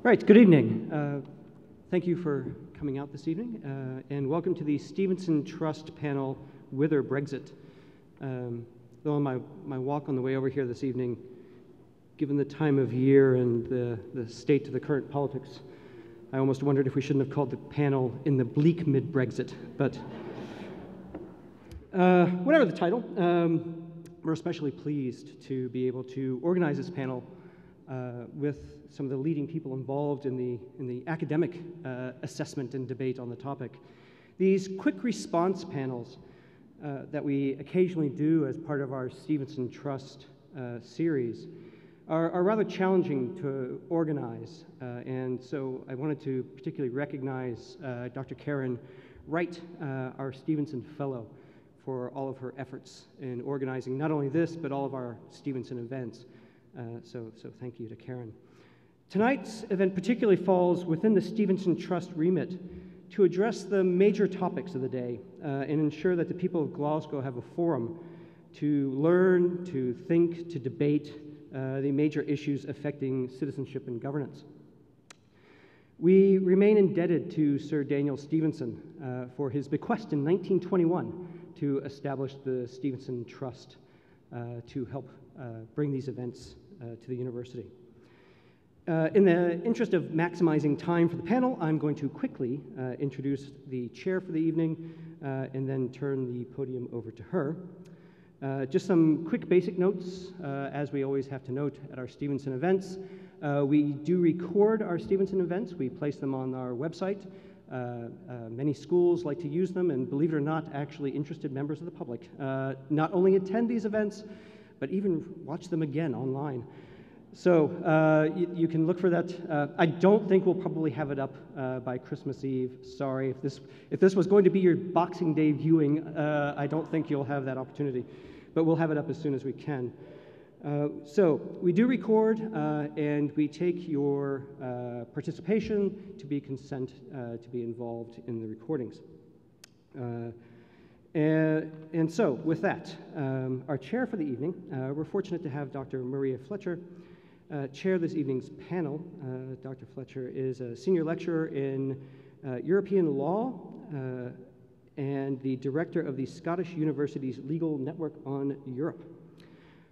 Right, good evening. Thank you for coming out this evening, and welcome to the Stevenson Trust panel, Whither, Brexit. Though on my walk on the way over here this evening, given the time of year and the state of the current politics, I almost wondered if we shouldn't have called the panel In the Bleak Mid-Brexit, but whatever the title, we're especially pleased to be able to organize this panel with some of the leading people involved in the academic assessment and debate on the topic. These quick response panels that we occasionally do as part of our Stevenson Trust series are rather challenging to organize, and so I wanted to particularly recognize Dr. Karen Wright, our Stevenson Fellow, for all of her efforts in organizing not only this, but all of our Stevenson events. So thank you to Karen. Tonight's event particularly falls within the Stevenson Trust remit to address the major topics of the day and ensure that the people of Glasgow have a forum to learn, to think, to debate the major issues affecting citizenship and governance. We remain indebted to Sir Daniel Stevenson for his bequest in 1921 to establish the Stevenson Trust to help bring these events to the university. In the interest of maximizing time for the panel, I'm going to quickly introduce the chair for the evening and then turn the podium over to her. Just some quick basic notes, as we always have to note at our Stevenson events. We do record our Stevenson events. We place them on our website. Many schools like to use them, and believe it or not, actually interested members of the public not only attend these events, but even watch them again online. So you can look for that. I don't think we'll probably have it up by Christmas Eve. Sorry, if this was going to be your Boxing Day viewing, I don't think you'll have that opportunity, but we'll have it up as soon as we can. So we do record, and we take your participation to be consent to be involved in the recordings. And so, with that, our chair for the evening, we're fortunate to have Dr. Maria Fletcher chair this evening's panel. Dr. Fletcher is a senior lecturer in European law and the director of the Scottish University's Legal Network on Europe.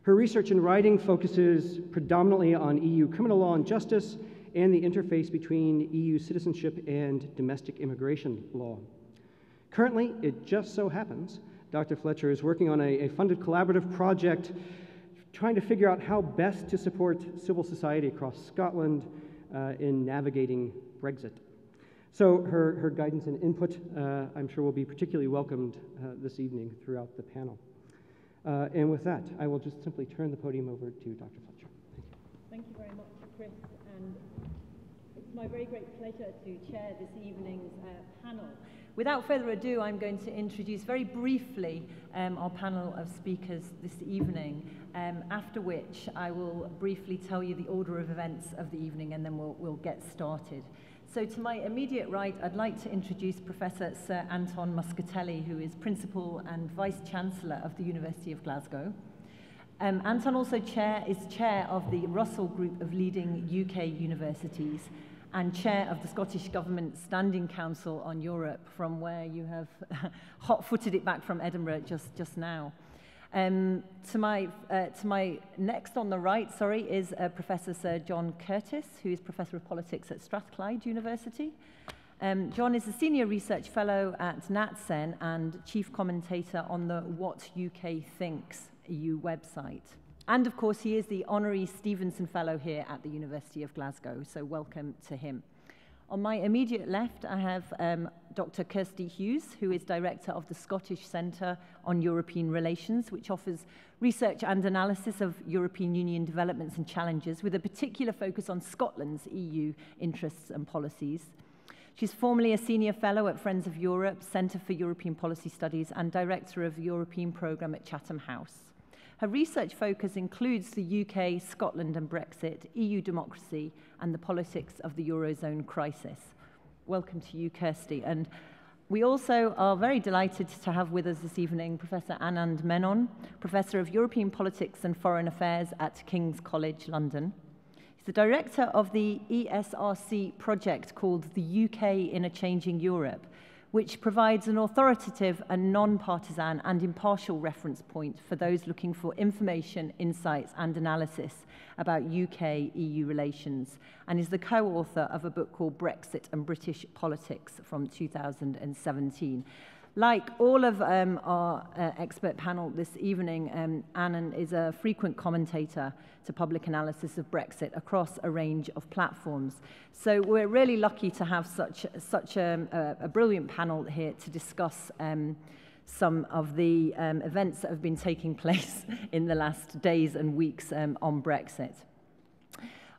Her research and writing focuses predominantly on EU criminal law and justice and the interface between EU citizenship and domestic immigration law. Currently, it just so happens, Dr. Fletcher is working on a funded collaborative project trying to figure out how best to support civil society across Scotland in navigating Brexit. So her guidance and input, I'm sure, will be particularly welcomed this evening throughout the panel. And with that, I will just simply turn the podium over to Dr. Fletcher. Thank you very much, Chris. And it's my very great pleasure to chair this evening's panel. Without further ado, I'm going to introduce very briefly our panel of speakers this evening, after which I will briefly tell you the order of events of the evening, and then we'll get started. So to my immediate right, I'd like to introduce Professor Sir Anton Muscatelli, who is Principal and Vice-Chancellor of the University of Glasgow. Anton also is chair of the Russell Group of leading UK universities and chair of the Scottish Government Standing Council on Europe, from where you have hot-footed it back from Edinburgh just now. To my next on the right, is Professor Sir John Curtis, who is Professor of Politics at Strathclyde University. John is a Senior Research Fellow at NatSen and Chief Commentator on the What UK Thinks EU website. And of course, he is the Honorary Stevenson Fellow here at the University of Glasgow, so welcome to him. On my immediate left, I have Dr. Kirsty Hughes, who is Director of the Scottish Centre on European Relations, which offers research and analysis of European Union developments and challenges, with a particular focus on Scotland's EU interests and policies. She's formerly a Senior Fellow at Friends of Europe, Centre for European Policy Studies, and Director of the European Programme at Chatham House. Her research focus includes the UK, Scotland and Brexit, EU democracy, and the politics of the Eurozone crisis. Welcome to you, Kirsty. And we also are very delighted to have with us this evening Professor Anand Menon, Professor of European Politics and Foreign Affairs at King's College London. the director of the ESRC project called the UK in a Changing Europe, which provides an authoritative and non-partisan and impartial reference point for those looking for information, insights and analysis about UK-EU relations, and is the co-author of a book called Brexit and British Politics from 2017. Like all of our expert panel this evening, Anand is a frequent commentator to public analysis of Brexit across a range of platforms. So we're really lucky to have such a brilliant panel here to discuss some of the events that have been taking place in the last days and weeks on Brexit.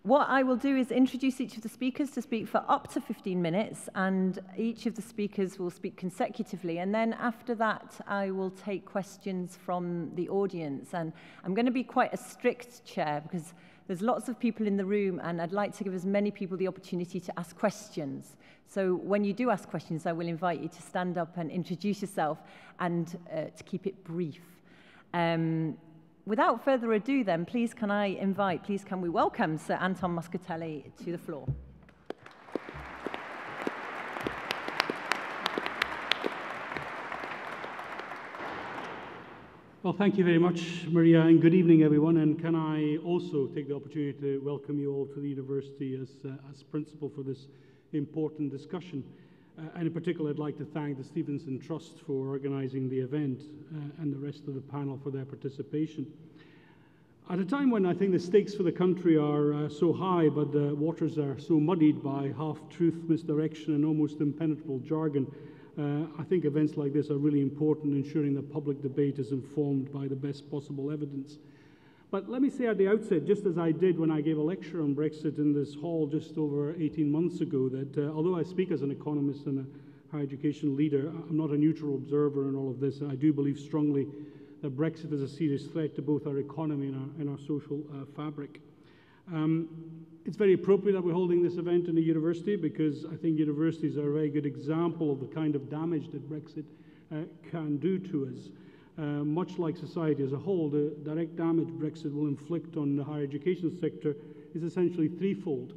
What I will do is introduce each of the speakers to speak for up to 15 minutes, and each of the speakers will speak consecutively. And then after that, I will take questions from the audience. And I'm going to be quite a strict chair because there's lots of people in the room, and I'd like to give as many people the opportunity to ask questions. So when you do ask questions, I will invite you to stand up and introduce yourself and to keep it brief. Without further ado then, please can we welcome Sir Anton Muscatelli to the floor. Well, thank you very much, Maria, and good evening, everyone. And can I also take the opportunity to welcome you all to the university as principal for this important discussion. And in particular, I'd like to thank the Stevenson Trust for organising the event and the rest of the panel for their participation. At a time when I think the stakes for the country are so high, but the waters are so muddied by half-truth, misdirection, and almost impenetrable jargon, I think events like this are really important, ensuring that public debate is informed by the best possible evidence. But let me say at the outset, just as I did when I gave a lecture on Brexit in this hall just over 18 months ago, that although I speak as an economist and a higher education leader, I'm not a neutral observer in all of this. I do believe strongly that Brexit is a serious threat to both our economy and our social fabric. It's very appropriate that we're holding this event in a university because I think universities are a very good example of the kind of damage that Brexit can do to us. Much like society as a whole, the direct damage Brexit will inflict on the higher education sector is essentially threefold.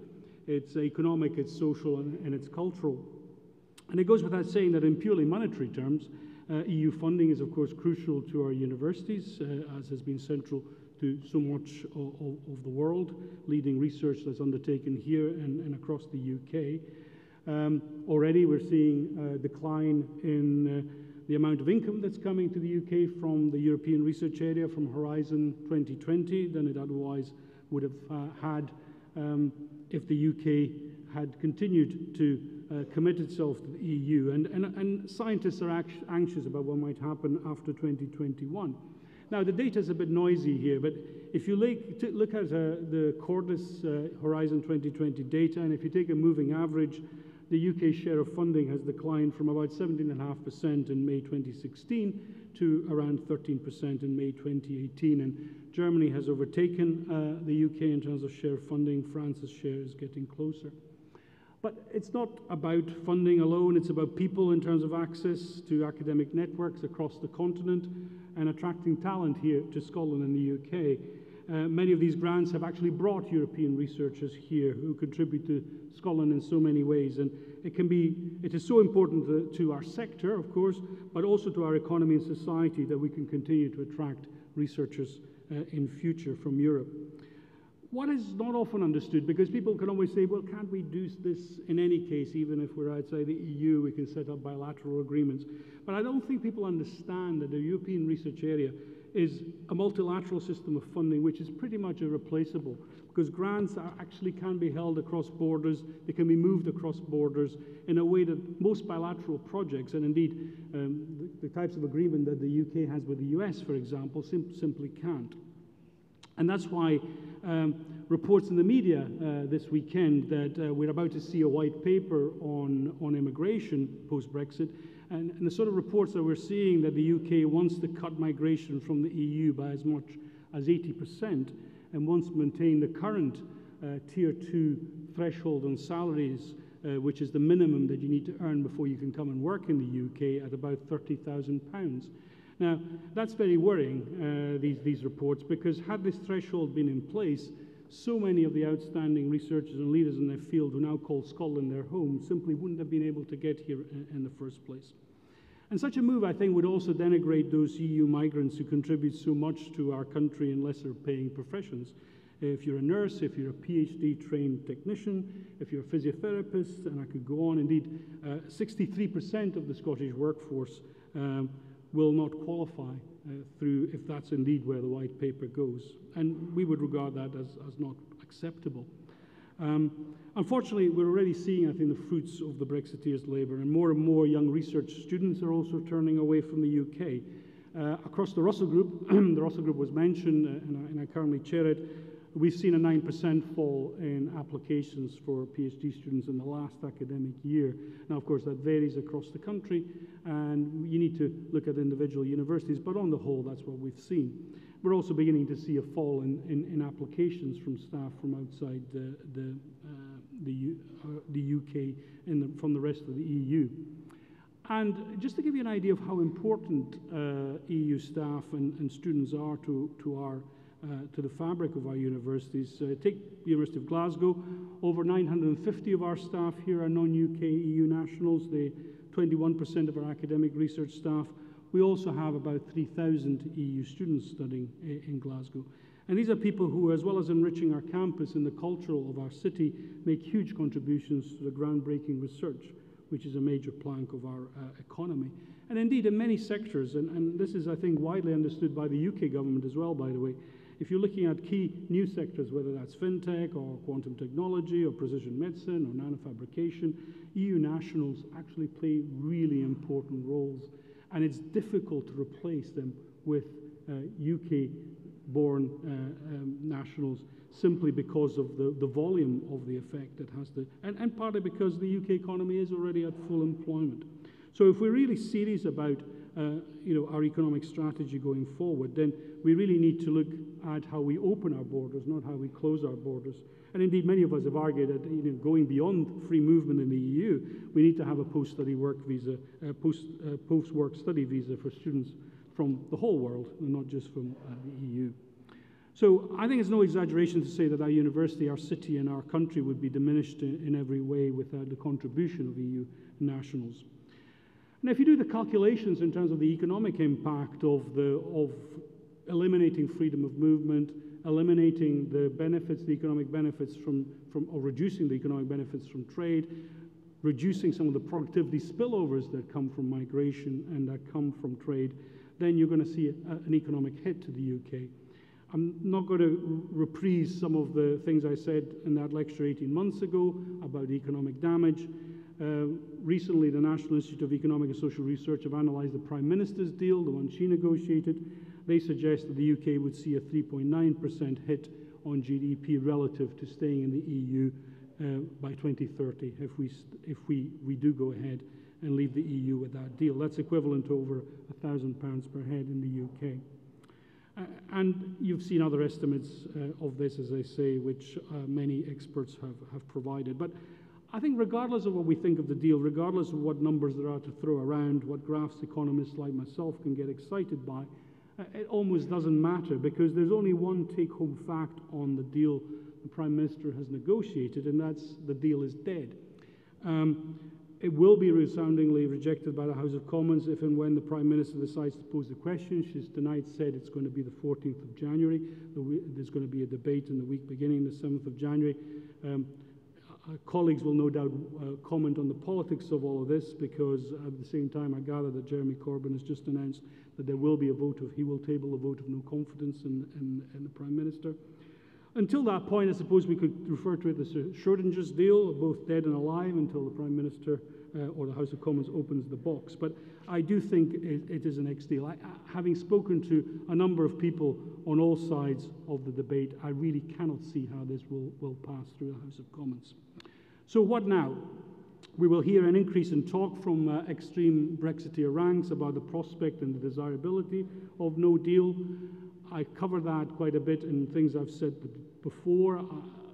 It's economic, it's social, and it's cultural. And it goes without saying that in purely monetary terms, EU funding is, of course, crucial to our universities, as has been central to so much of the world, leading research that's undertaken here and across the UK. Already we're seeing a decline in the amount of income that's coming to the UK from the European research area, from Horizon 2020, than it otherwise would have had if the UK had continued to commit itself to the EU. And scientists are anxious about what might happen after 2021. Now, the data is a bit noisy here, but if you look at the Cordis Horizon 2020 data, and if you take a moving average, the UK share of funding has declined from about 17.5% in May 2016 to around 13% in May 2018. And Germany has overtaken the UK in terms of share of funding. France's share is getting closer. But it's not about funding alone. It's about people in terms of access to academic networks across the continent and attracting talent here to Scotland and the UK. Many of these grants have actually brought European researchers here who contribute to Scotland in so many ways. And it is so important to our sector, of course, but also to our economy and society that we can continue to attract researchers in future from Europe. What is not often understood, because people can always say, well, can't we do this in any case, even if we're outside the EU, we can set up bilateral agreements. But I don't think people understand that the European research area is a multilateral system of funding which is pretty much irreplaceable, because grants actually can be held across borders, they can be moved across borders in a way that most bilateral projects, and indeed the types of agreement that the UK has with the US, for example, simply can't. And that's why reports in the media this weekend that we're about to see a white paper on immigration post-Brexit, and the sort of reports that we're seeing that the UK wants to cut migration from the EU by as much as 80% and wants to maintain the current Tier 2 threshold on salaries, which is the minimum that you need to earn before you can come and work in the UK, at about £30,000. Now, that's very worrying, these reports, because had this threshold been in place, so many of the outstanding researchers and leaders in their field who now call Scotland their home simply wouldn't have been able to get here in the first place. And such a move, I think, would also denigrate those EU migrants who contribute so much to our country in lesser paying professions. If you're a nurse, if you're a PhD-trained technician, if you're a physiotherapist, and I could go on, indeed, 63% of the Scottish workforce will not qualify through, if that's indeed where the white paper goes. And we would regard that as not acceptable. Unfortunately, we're already seeing, I think, the fruits of the Brexiteers' labour, and more young research students are also turning away from the UK. Across the Russell Group, the Russell Group was mentioned, and I currently chair it, we've seen a 9% fall in applications for PhD students in the last academic year. Now, of course, that varies across the country, and you need to look at individual universities, but on the whole, that's what we've seen. We're also beginning to see a fall in applications from staff from outside the UK from the rest of the EU. And just to give you an idea of how important EU staff and students are to the fabric of our universities, take the University of Glasgow. Over 950 of our staff here are non-UK EU nationals. 21% of our academic research staff. We also have about 3,000 EU students studying in Glasgow. And these are people who, as well as enriching our campus and the culture of our city, make huge contributions to the groundbreaking research, which is a major plank of our economy. And indeed, in many sectors, and this is, I think, widely understood by the UK government as well, by the way, if you're looking at key new sectors, whether that's fintech or quantum technology or precision medicine or nanofabrication, EU nationals actually play really important roles. And it's difficult to replace them with UK-born nationals simply because of the volume of the effect it has to, and partly because the UK economy is already at full employment. So if we're really serious about our economic strategy going forward, then we really need to look at how we open our borders, not how we close our borders. And indeed, many of us have argued that going beyond free movement in the EU, we need to have a post-study work visa, post-work study visa for students from the whole world, and not just from the EU. So I think it's no exaggeration to say that our university, our city, and our country would be diminished in every way without the contribution of EU nationals. Now, if you do the calculations in terms of the economic impact of eliminating freedom of movement, eliminating the benefits, the economic benefits or reducing the economic benefits from trade, reducing some of the productivity spillovers that come from migration and that come from trade, then you're going to see an economic hit to the UK. I'm not going to reprise some of the things I said in that lecture 18 months ago about economic damage. Recently, the National Institute of Economic and Social Research have analysed the Prime Minister's deal, the one she negotiated. They suggest that the UK would see a 3.9% hit on GDP relative to staying in the EU by 2030 if we do go ahead and leave the EU with that deal. That's equivalent to over £1,000 per head in the UK. And you've seen other estimates of this, as I say, which many experts have provided. But I think regardless of what we think of the deal, regardless of what numbers there are to throw around, what graphs economists like myself can get excited by, it almost doesn't matter, because there's only one take-home fact on the deal the Prime Minister has negotiated, and that's the deal is dead. It will be resoundingly rejected by the House of Commons if and when the Prime Minister decides to pose the question. She's tonight said it's going to be the 14th of January. There's going to be a debate in the week beginning the 7th of January. Colleagues will no doubt comment on the politics of all of this, because at the same time I gather that Jeremy Corbyn has just announced that there will be he will table a vote of no confidence in the Prime Minister. Until that point, I suppose we could refer to it as Schrodinger's deal, both dead and alive, until the Prime Minister or the House of Commons opens the box. But I do think it is an ex-deal. Having spoken to a number of people on all sides of the debate, I really cannot see how this will pass through the House of Commons. So what now? We will hear an increase in talk from extreme Brexiteer ranks about the prospect and the desirability of no deal. I cover that quite a bit in things I've said before.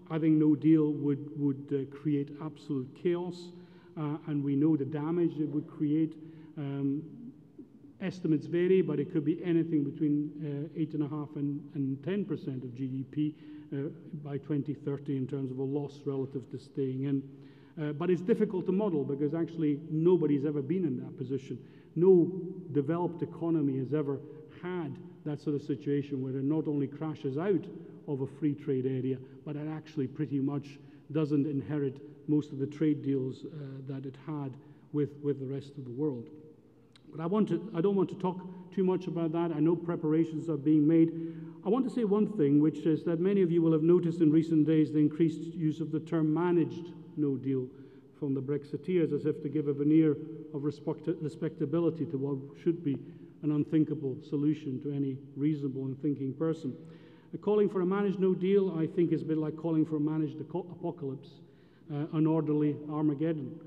I think no deal would create absolute chaos, and we know the damage it would create. Estimates vary, but it could be anything between 8.5% and 10% of GDP by 2030 in terms of a loss relative to staying in. But it's difficult to model because actually nobody's ever been in that position. No developed economy has ever had that sort of situation where it not only crashes out of a free trade area, but it actually pretty much doesn't inherit most of the trade deals that it had with the rest of the world. But I don't want to talk too much about that. I know preparations are being made. I want to say one thing, which is that many of you will have noticed in recent days the increased use of the term managed no deal from the Brexiteers, as if to give a veneer of respectability to what should be an unthinkable solution to any reasonable and thinking person. Calling for a managed no deal, I think, is a bit like calling for a managed apocalypse, an orderly Armageddon.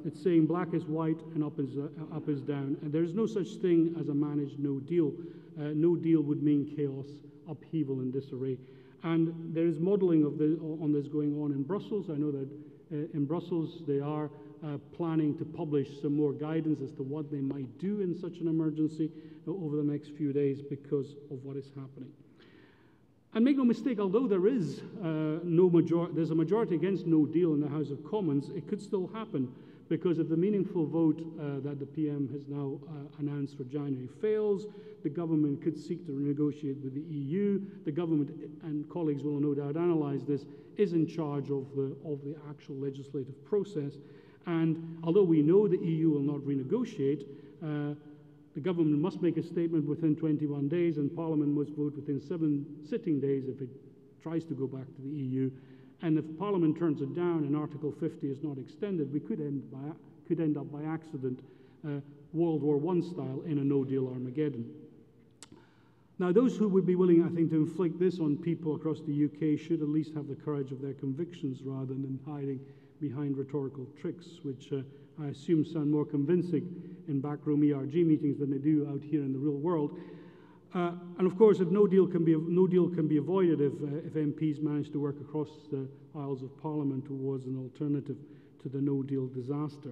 It's saying black is white and up is down. And there is no such thing as a managed no deal. No deal would mean chaos, upheaval, and disarray. And there is modelling on this going on in Brussels. I know that in Brussels they are planning to publish some more guidance as to what they might do in such an emergency over the next few days because of what is happening. And make no mistake, although there is there's a majority against no deal in the House of Commons, it could still happen because if the meaningful vote that the PM has now announced for January fails, the government could seek to renegotiate with the EU. The government, and colleagues will no doubt analyse this, is in charge of the actual legislative process. And although we know the EU will not renegotiate, the government must make a statement within 21 days, and Parliament must vote within 7 sitting days if it tries to go back to the EU. And if Parliament turns it down and Article 50 is not extended, we could end up by accident, World War I style, in a no-deal Armageddon. Now, those who would be willing, I think, to inflict this on people across the UK should at least have the courage of their convictions rather than hiding behind rhetorical tricks, which I assume sound more convincing in backroom ERG meetings than they do out here in the real world. And of course, if no deal can be avoided if MPs manage to work across the aisles of Parliament towards an alternative to the no-deal disaster.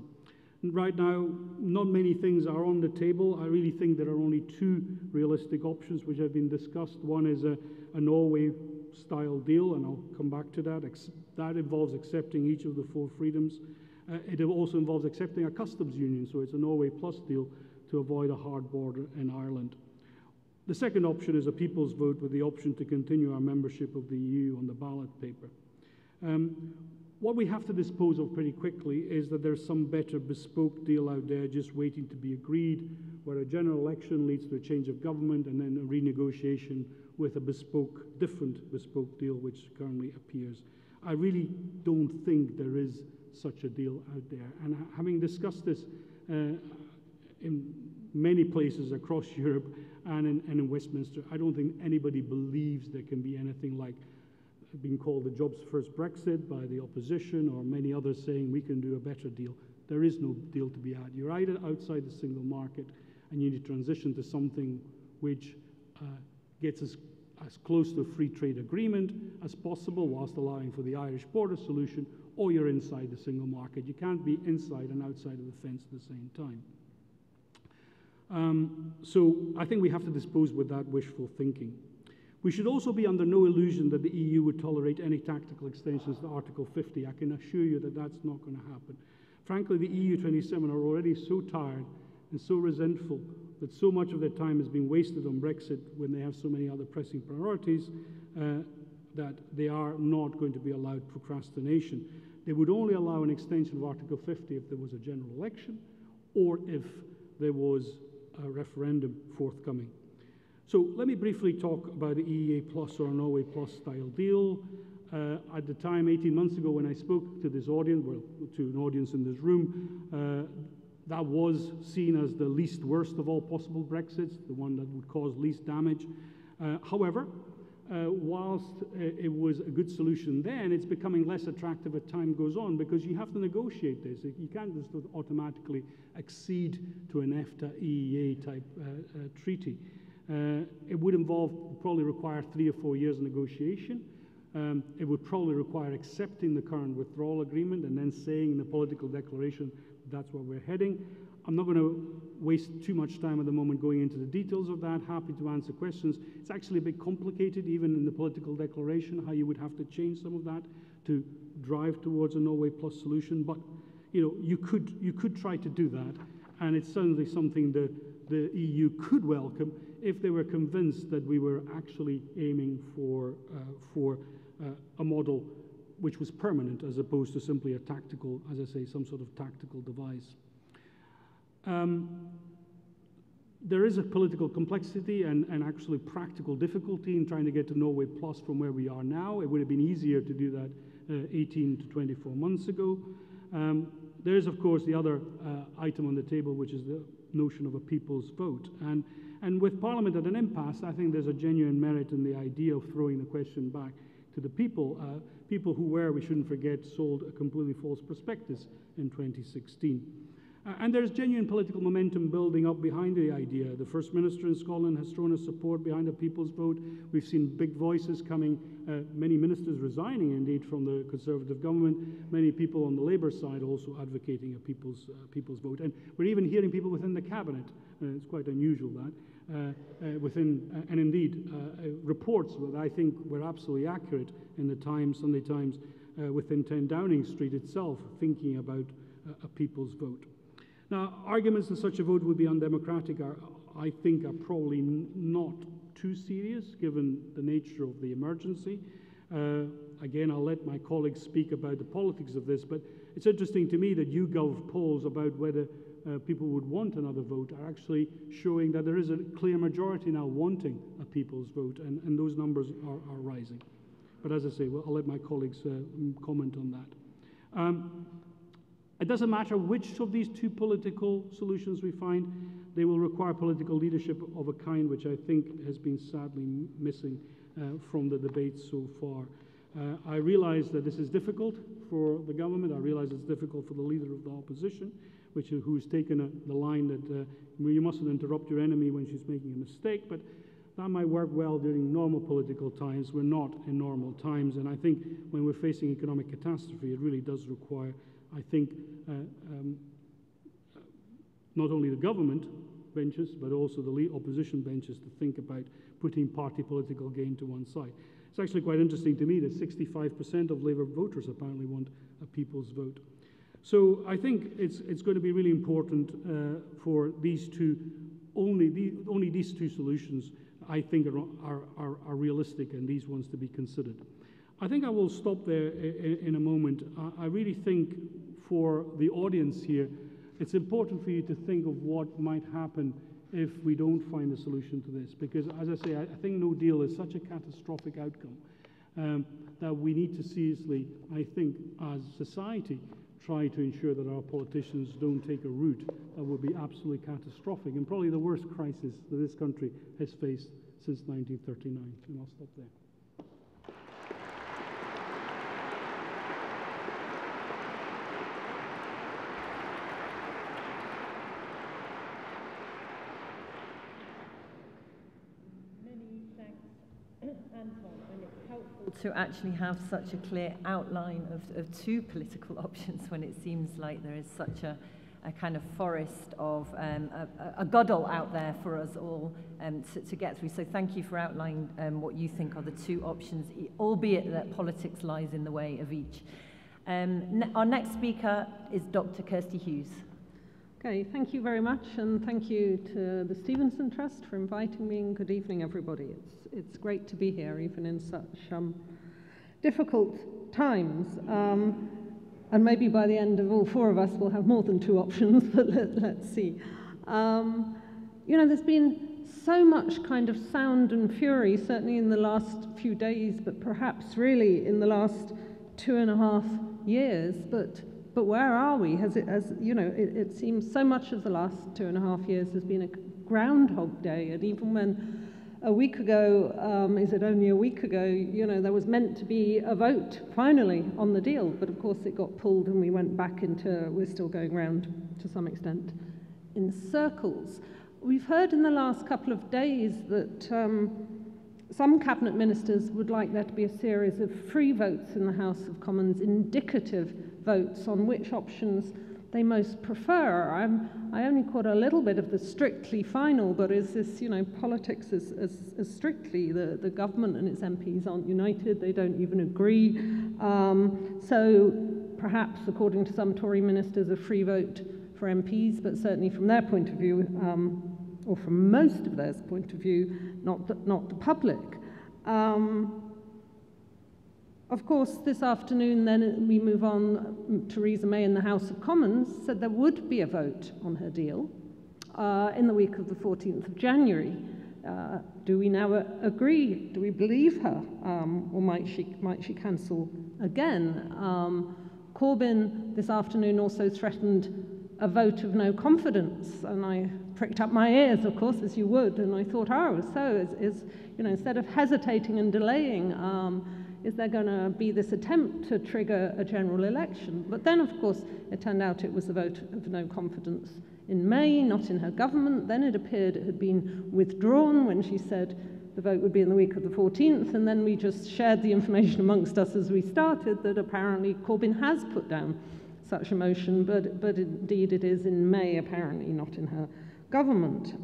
And right now, not many things are on the table. I really think there are only 2 realistic options which have been discussed. One is a Norway-style deal, and I'll come back to that. That involves accepting each of the 4 freedoms. It also involves accepting a customs union, so it's a Norway plus deal to avoid a hard border in Ireland. The second option is a people's vote with the option to continue our membership of the EU on the ballot paper. What we have to dispose of pretty quickly is that there's some better bespoke deal out there just waiting to be agreed, where a general election leads to a change of government and then a renegotiation with a different bespoke deal which currently appears. I really don't think there is such a deal out there. And having discussed this in many places across Europe and in Westminster, I don't think anybody believes there can be anything like being called the jobs first Brexit by the opposition or many others saying we can do a better deal. There is no deal to be had. You're either outside the single market and you need to transition to something which gets as close to a free trade agreement as possible whilst allowing for the Irish border solution, or you're inside the single market. You can't be inside and outside of the fence at the same time. So I think we have to dispose with that wishful thinking. We should also be under no illusion that the EU would tolerate any tactical extensions to Article 50. I can assure you that that's not going to happen. Frankly, the EU 27 are already so tired and so resentful that so much of their time has been wasted on Brexit when they have so many other pressing priorities that they are not going to be allowed procrastination. They would only allow an extension of Article 50 if there was a general election or if there was a referendum forthcoming. So let me briefly talk about the EEA Plus or Norway Plus style deal. At the time, 18 months ago, when I spoke to this audience, well, to an audience in this room, that was seen as the least worst of all possible Brexits, the one that would cause least damage. However, whilst it was a good solution then, it's becoming less attractive as time goes on because you have to negotiate this. You can't just automatically accede to an EFTA EEA type treaty. It would probably require 3 or 4 years of negotiation. It would probably require accepting the current withdrawal agreement and then saying in the political declaration that's where we're heading. I'm not going to waste too much time at the moment going into the details of that. Happy to answer questions. It's actually a bit complicated, even in the political declaration, how you would have to change some of that to drive towards a Norway Plus solution. But you could try to do that, and it's certainly something that the EU could welcome if they were convinced that we were actually aiming for a model which was permanent, as opposed to simply a tactical, as I say, some sort of tactical device. There is a political complexity and actually practical difficulty in trying to get to Norway Plus from where we are now. It would have been easier to do that 18 to 24 months ago. There is, of course, the other item on the table, which is the notion of a people's vote. And with Parliament at an impasse, I think there's a genuine merit in the idea of throwing the question back to the people, people who were, we shouldn't forget, sold a completely false prospectus in 2016. And there's genuine political momentum building up behind the idea. The First Minister in Scotland has thrown his support behind a people's vote. We've seen big voices coming, many ministers resigning, indeed, from the Conservative government, many people on the Labour side also advocating a people's vote. And we're even hearing people within the Cabinet, it's quite unusual that, and indeed reports that I think were absolutely accurate in the Times, Sunday Times, within 10 Downing Street itself, thinking about a people's vote. Now, arguments that such a vote would be undemocratic I think are probably not too serious, given the nature of the emergency. Again, I'll let my colleagues speak about the politics of this, but it's interesting to me that YouGov polls about whether people would want another vote are actually showing that there is a clear majority now wanting a people's vote, and those numbers are rising. But as I say, well, I'll let my colleagues comment on that. It doesn't matter which of these two political solutions we find, they will require political leadership of a kind which I think has been sadly missing from the debate so far. I realize that this is difficult for the government. I realize it's difficult for the leader of the opposition, who's taken the line that you mustn't interrupt your enemy when she's making a mistake, but that might work well during normal political times. We're not in normal times, and I think when we're facing economic catastrophe, it really does require, I think, not only the government benches, but also the opposition benches to think about putting party political gain to one side. It's actually quite interesting to me that 65% of Labour voters apparently want a people's vote. So I think it's going to be really important for these two, only these two solutions, I think, are realistic, and these ones to be considered. I think I will stop there in a moment. I really think for the audience here, it's important for you to think of what might happen if we don't find a solution to this. Because, as I say, I think no deal is such a catastrophic outcome that we need to seriously, I think, as society, try to ensure that our politicians don't take a route that would be absolutely catastrophic and probably the worst crisis that this country has faced since 1939. And I'll stop there. Anton, and it's helpful to actually have such a clear outline of two political options when it seems like there is such a kind of forest of a guddle out there for us all to get through. So thank you for outlining what you think are the two options, albeit that politics lies in the way of each. Our next speaker is Dr. Kirsty Hughes. Okay, thank you very much, and thank you to the Stevenson Trust for inviting me, and good evening, everybody. It's great to be here, even in such difficult times. And maybe by the end of all four of us, we'll have more than two options, but let's see. You know, there's been so much kind of sound and fury, certainly in the last few days, but perhaps really in the last 2.5 years, but where are we? It seems so much of the last 2.5 years has been a Groundhog Day, and even when a week ago, is it only a week ago, you know, there was meant to be a vote finally on the deal, but of course it got pulled and we went back into, we're still going round to some extent in circles. We've heard in the last couple of days that some cabinet ministers would like there to be a series of free votes in the House of Commons, indicative votes on which options they most prefer. I only caught a little bit of the strictly final, but is this, politics as strictly? The government and its MPs aren't united, they don't even agree. So perhaps, according to some Tory ministers, a free vote for MPs, but certainly from their point of view, or from most of their point of view, not the public. Of course, this afternoon, then we move on. Theresa May in the House of Commons said there would be a vote on her deal in the week of the 14th of January. Do we now agree? Do we believe her? Or might she cancel again? Corbyn this afternoon also threatened a vote of no confidence, and I pricked up my ears, of course, as you would, and I thought, instead of hesitating and delaying, is there going to be this attempt to trigger a general election? But then, of course, it turned out it was a vote of no confidence in May, not in her government. Then it appeared it had been withdrawn when she said the vote would be in the week of the 14th, and then we just shared the information amongst us as we started that apparently Corbyn has put down such a motion, but indeed it is in May, apparently not in her government.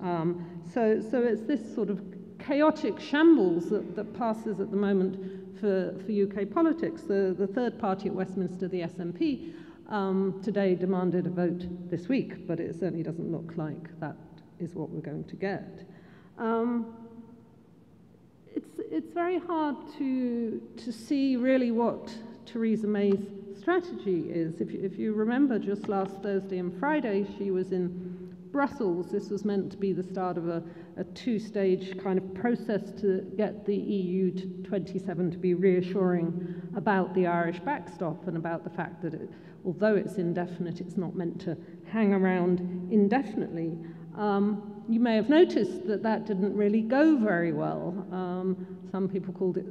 So it's this sort of chaotic shambles that passes at the moment for UK politics. The third party at Westminster, the SNP, today demanded a vote this week, but it certainly doesn't look like that is what we're going to get. It's very hard to see really what Theresa May's strategy is. If you remember, just last Thursday and Friday, she was in Brussels. This was meant to be the start of a two-stage kind of process to get the EU 27 to be reassuring about the Irish backstop and about the fact that although it's indefinite, it's not meant to hang around indefinitely. You may have noticed that didn't really go very well. Some people called it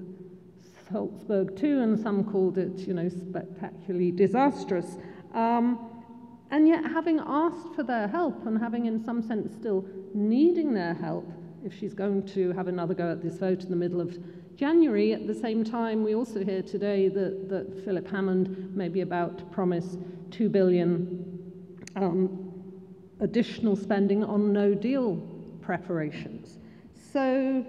Salzburg 2, and some called it, spectacularly disastrous. And yet, having asked for their help and having in some sense still needing their help, if she's going to have another go at this vote in the middle of January, at the same time, we also hear today that Philip Hammond may be about to promise $2 billion additional spending on no-deal preparations. So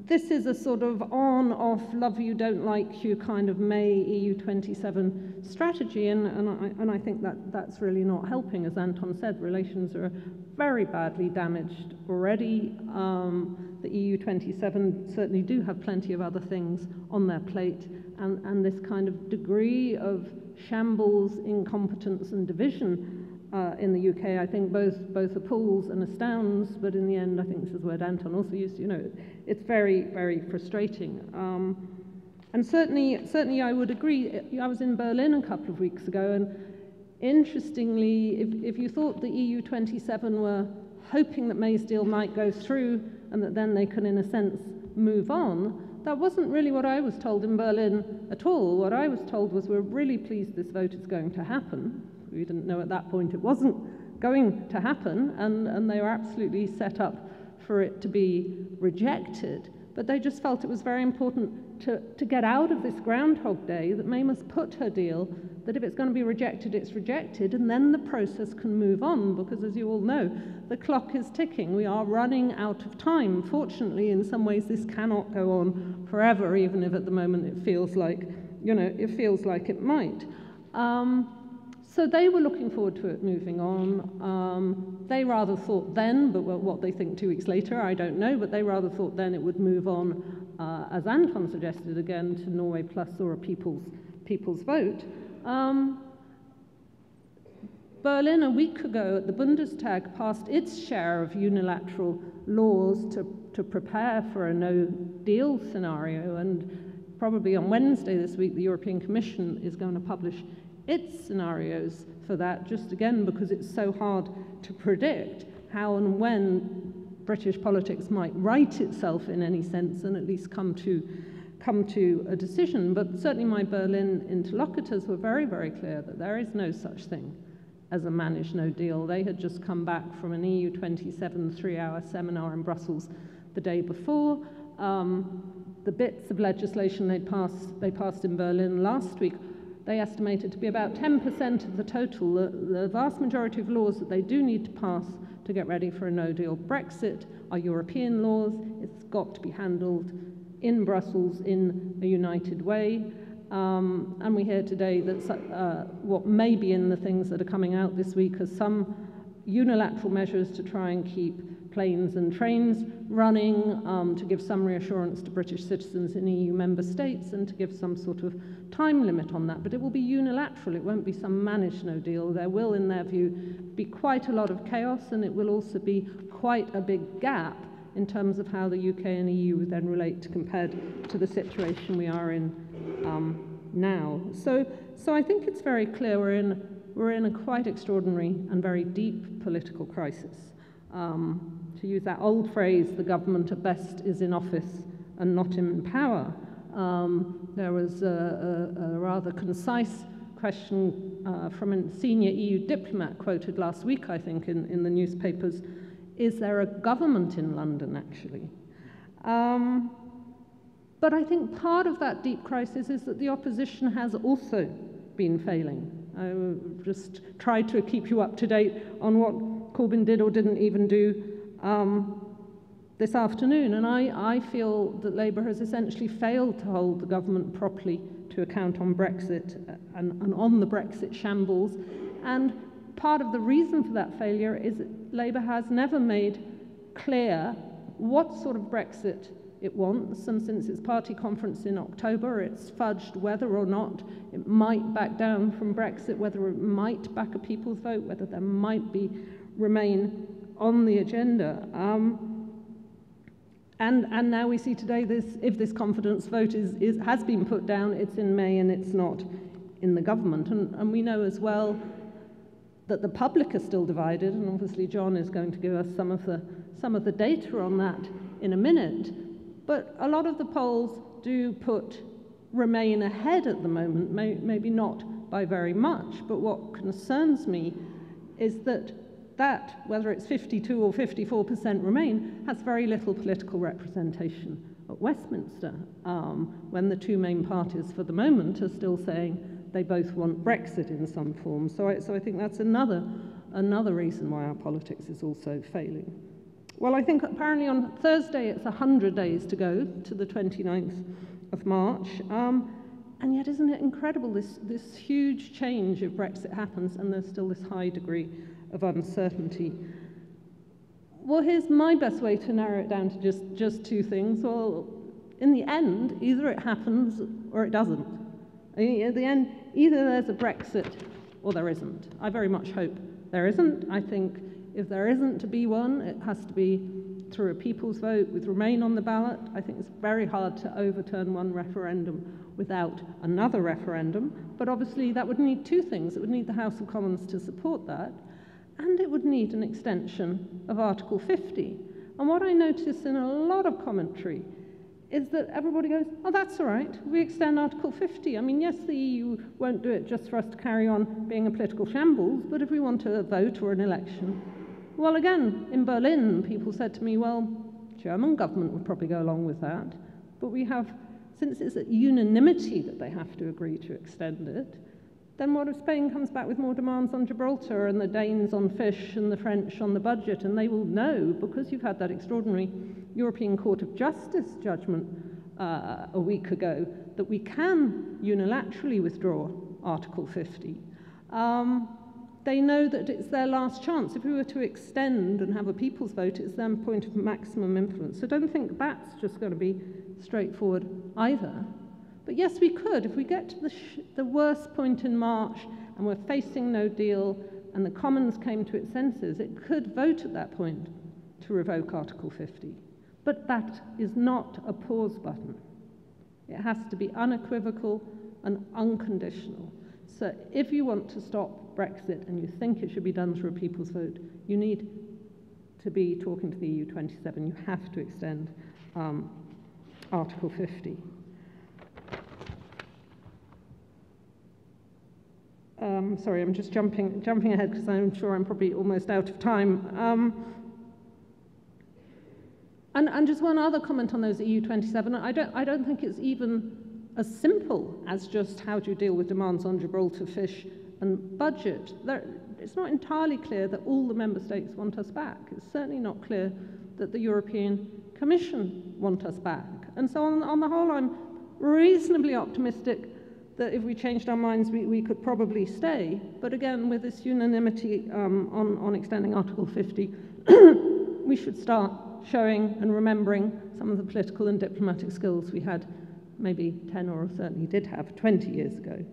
this is a sort of on-off, love you, don't like you kind of May EU 27 strategy, and I think that's really not helping. As Anton said, relations are very badly damaged already. The EU 27 certainly do have plenty of other things on their plate, and this kind of degree of shambles, incompetence and division in the UK, I think both appalls and astounds, but in the end, I think this is the word Anton also used, it's very, very frustrating. And certainly I would agree. I was in Berlin a couple of weeks ago, and interestingly, if you thought the EU 27 were hoping that May's deal might go through and that then they could, in a sense, move on, that wasn't really what I was told in Berlin at all. What I was told was, we're really pleased this vote is going to happen. We didn't know at that point it wasn't going to happen, and they were absolutely set up for it to be rejected. But they just felt it was very important to get out of this Groundhog Day, that May must put her deal, that if it's going to be rejected, it's rejected, and then the process can move on, because as you all know, the clock is ticking. We are running out of time. Fortunately, in some ways, this cannot go on forever, even if at the moment it feels like, it might. So they were looking forward to it moving on. They rather thought then, but what they think 2 weeks later, I don't know, but they rather thought then it would move on, as Anton suggested again, to Norway Plus or a people's vote. Berlin a week ago at the Bundestag passed its share of unilateral laws to prepare for a no-deal scenario, and probably on Wednesday this week the European Commission is going to publish its scenarios for that, just again because it's so hard to predict how and when British politics might right itself in any sense and at least come to a decision. But certainly my Berlin interlocutors were very, very clear that there is no such thing as a managed no deal. They had just come back from an EU 27 3-hour seminar in Brussels the day before. The bits of legislation they passed in Berlin last week they estimated to be about 10% of the total. The vast majority of laws that they do need to pass to get ready for a no-deal Brexit are European laws. It's got to be handled in Brussels in a united way. And we hear today that what may be in the things that are coming out this week are some unilateral measures to try and keep planes and trains running, to give some reassurance to British citizens in EU member states, and to give some sort of time limit on that. But it will be unilateral. It won't be some managed no deal. There will, in their view, be quite a lot of chaos, and it will also be quite a big gap in terms of how the UK and EU would then relate compared to the situation we are in now. So I think it's very clear we're in a quite extraordinary and very deep political crisis. To use that old phrase, the government at best is in office and not in power. There was a rather concise question from a senior EU diplomat quoted last week, I think, in the newspapers. Is there a government in London, actually? But I think part of that deep crisis is that the opposition has also been failing. I will just try to keep you up to date on what Corbyn did or didn't even do this afternoon. And I feel that Labour has essentially failed to hold the government properly to account on Brexit and on the Brexit shambles. And part of the reason for that failure is that Labour has never made clear what sort of Brexit it wants, and since its party conference in October, it's fudged whether or not it might back down from Brexit, whether it might back a people's vote, whether there might be Remain on the agenda. And now we see today if this confidence vote has been put down, it's in May and it's not in the government. And we know as well that the public are still divided, and obviously John is going to give us some of the data on that in a minute. But a lot of the polls do put Remain ahead at the moment, maybe not by very much, but what concerns me is that whether it's 52 or 54% Remain, has very little political representation at Westminster, when the two main parties for the moment are still saying they both want Brexit in some form. So I think that's another reason why our politics is also failing. Well, I think apparently on Thursday it's 100 days to go to the 29th of March. And yet, isn't it incredible, this huge change if Brexit happens and there's still this high degree of uncertainty? Well, here's my best way to narrow it down to just two things. Well, in the end, either it happens or it doesn't. At the end, either there's a Brexit or there isn't. I very much hope there isn't. I think if there isn't to be one, it has to be through a people's vote with Remain on the ballot. I think it's very hard to overturn one referendum without another referendum. But obviously that would need two things. It would need the House of Commons to support that, and it would need an extension of Article 50. And what I notice in a lot of commentary is that everybody goes, oh, that's all right, we extend Article 50. I mean, yes, the EU won't do it just for us to carry on being a political shambles, but if we want a vote or an election. Well, again, in Berlin, people said to me, well, German government would probably go along with that, but we have, since it's at unanimity that they have to agree to extend it, then what if Spain comes back with more demands on Gibraltar and the Danes on fish and the French on the budget? And they will know, because you've had that extraordinary European Court of Justice judgment a week ago, that we can unilaterally withdraw Article 50. They know that it's their last chance. If we were to extend and have a people's vote, it's their point of maximum influence. So don't think that's just going to be straightforward either. But yes, we could. If we get to the worst point in March and we're facing no deal and the Commons came to its senses, it could vote at that point to revoke Article 50. But that is not a pause button. It has to be unequivocal and unconditional. So if you want to stop Brexit and you think it should be done through a people's vote, you need to be talking to the EU 27. You have to extend Article 50. Sorry, I'm just jumping ahead because I'm sure I'm probably almost out of time. And just one other comment on those EU 27. I don't think it's even as simple as just how do you deal with demands on Gibraltar fish and budget. It's not entirely clear that all the member states want us back. It's certainly not clear that the European Commission want us back. And so on the whole, I'm reasonably optimistic that if we changed our minds, we could probably stay. But again, with this unanimity on extending Article 50, we should start showing and remembering some of the political and diplomatic skills we had maybe 10 or certainly did have 20 years ago.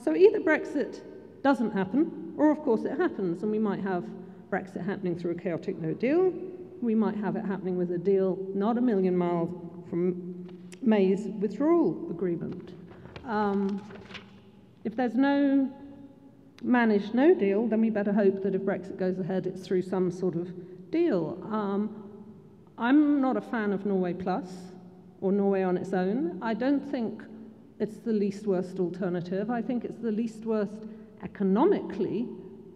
So either Brexit doesn't happen, or of course it happens, and we might have Brexit happening through a chaotic no deal. We might have it happening with a deal not a million miles from May's withdrawal agreement. If there's no managed no deal, then we better hope that if Brexit goes ahead, it's through some sort of deal. I'm not a fan of Norway Plus or Norway on its own. I don't think it's the least worst alternative. I think it's the least worst economically,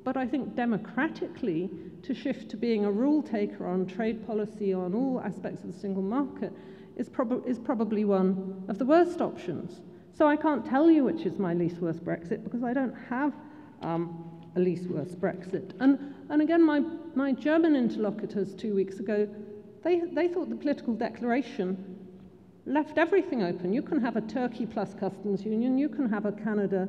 but I think democratically, to shift to being a rule taker on trade policy, on all aspects of the single market, is probably one of the worst options. So I can't tell you which is my least worst Brexit, because I don't have a least worst Brexit. And again, my German interlocutors 2 weeks ago, they thought the political declaration left everything open. You can have a Turkey plus customs union, you can have a Canada,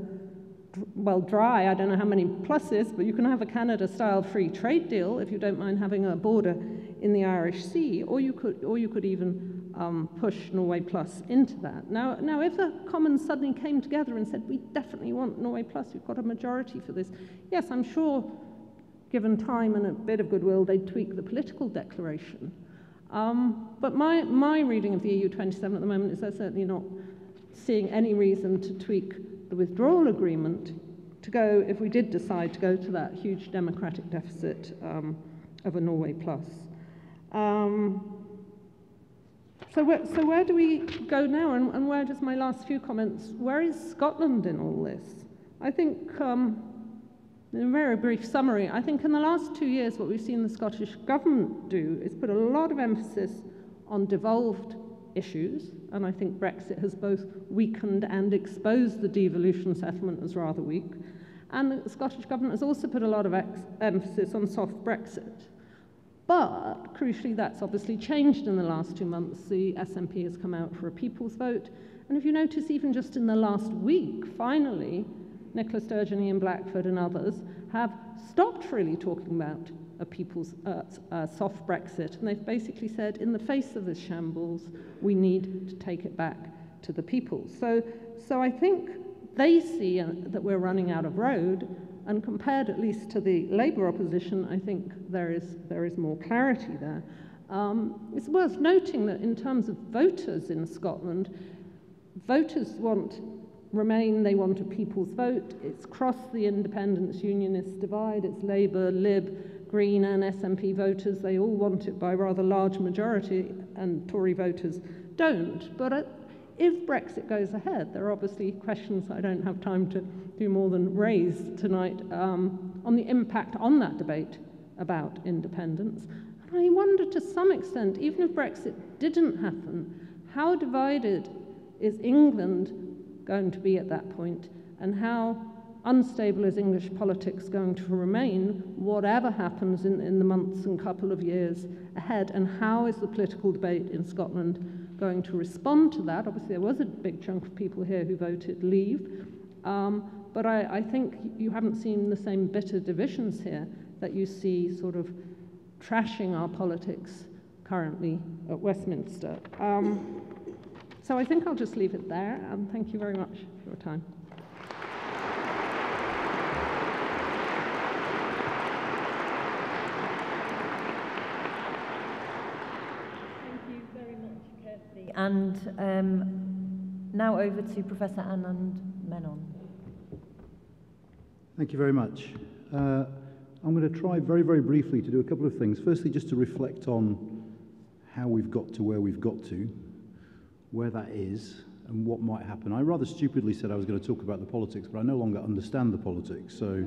well, dry, I don't know how many pluses, but you can have a Canada-style free trade deal if you don't mind having a border in the Irish Sea, or you could even push Norway Plus into that. Now, if the Commons suddenly came together and said, we definitely want Norway Plus, we've got a majority for this, yes, I'm sure, given time and a bit of goodwill, they'd tweak the political declaration. But my reading of the EU 27 at the moment is they're certainly not seeing any reason to tweak the withdrawal agreement to go, if we did decide to go to that huge democratic deficit of a Norway Plus. So where do we go now, and where does my last few comments, where is Scotland in all this? I think, in a very brief summary, I think in the last 2 years what we've seen the Scottish Government do is put a lot of emphasis on devolved issues, and I think Brexit has both weakened and exposed the devolution settlement as rather weak. And the Scottish Government has also put a lot of emphasis on soft Brexit. But, crucially, that's obviously changed in the last 2 months. The SNP has come out for a people's vote. And if you notice, even just in the last week, finally, Nicola Sturgeon, Ian Blackford and others have stopped really talking about a people's soft Brexit. And they've basically said, in the face of this shambles, we need to take it back to the people. So I think they see that we're running out of road, and compared at least to the Labour opposition, I think there is more clarity there. It's worth noting that in terms of voters in Scotland, voters want Remain, they want a people's vote. It's crossed the independents unionist divide. It's Labour, Lib, Green and SNP voters. They all want it by a rather large majority, and Tory voters don't. But if Brexit goes ahead, there are obviously questions I don't have time to do more than raise tonight on the impact on that debate about independence. And I wonder to some extent, even if Brexit didn't happen, how divided is England going to be at that point, and how unstable is English politics going to remain, whatever happens in the months and couple of years ahead, and how is the political debate in Scotland going to respond to that? Obviously, there was a big chunk of people here who voted leave, but I think you haven't seen the same bitter divisions here that you see sort of trashing our politics currently at Westminster. So I think I'll just leave it there, and thank you very much for your time. Thank you very much, Kirsty. And now over to Professor Anand Menon. Thank you very much. I'm going to try very, very briefly to do a couple of things. Firstly, just to reflect on how we've got to where we've got to, where that is, and what might happen. I rather stupidly said I was going to talk about the politics, but I no longer understand the politics, so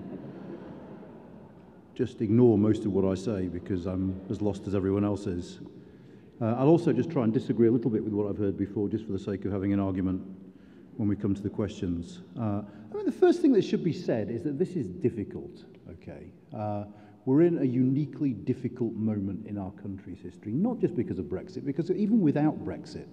just ignore most of what I say because I'm as lost as everyone else is. I'll also just try and disagree a little bit with what I've heard before, just for the sake of having an argument when we come to the questions. I mean, the first thing that should be said is that this is difficult, okay? We're in a uniquely difficult moment in our country's history, not just because of Brexit, because even without Brexit,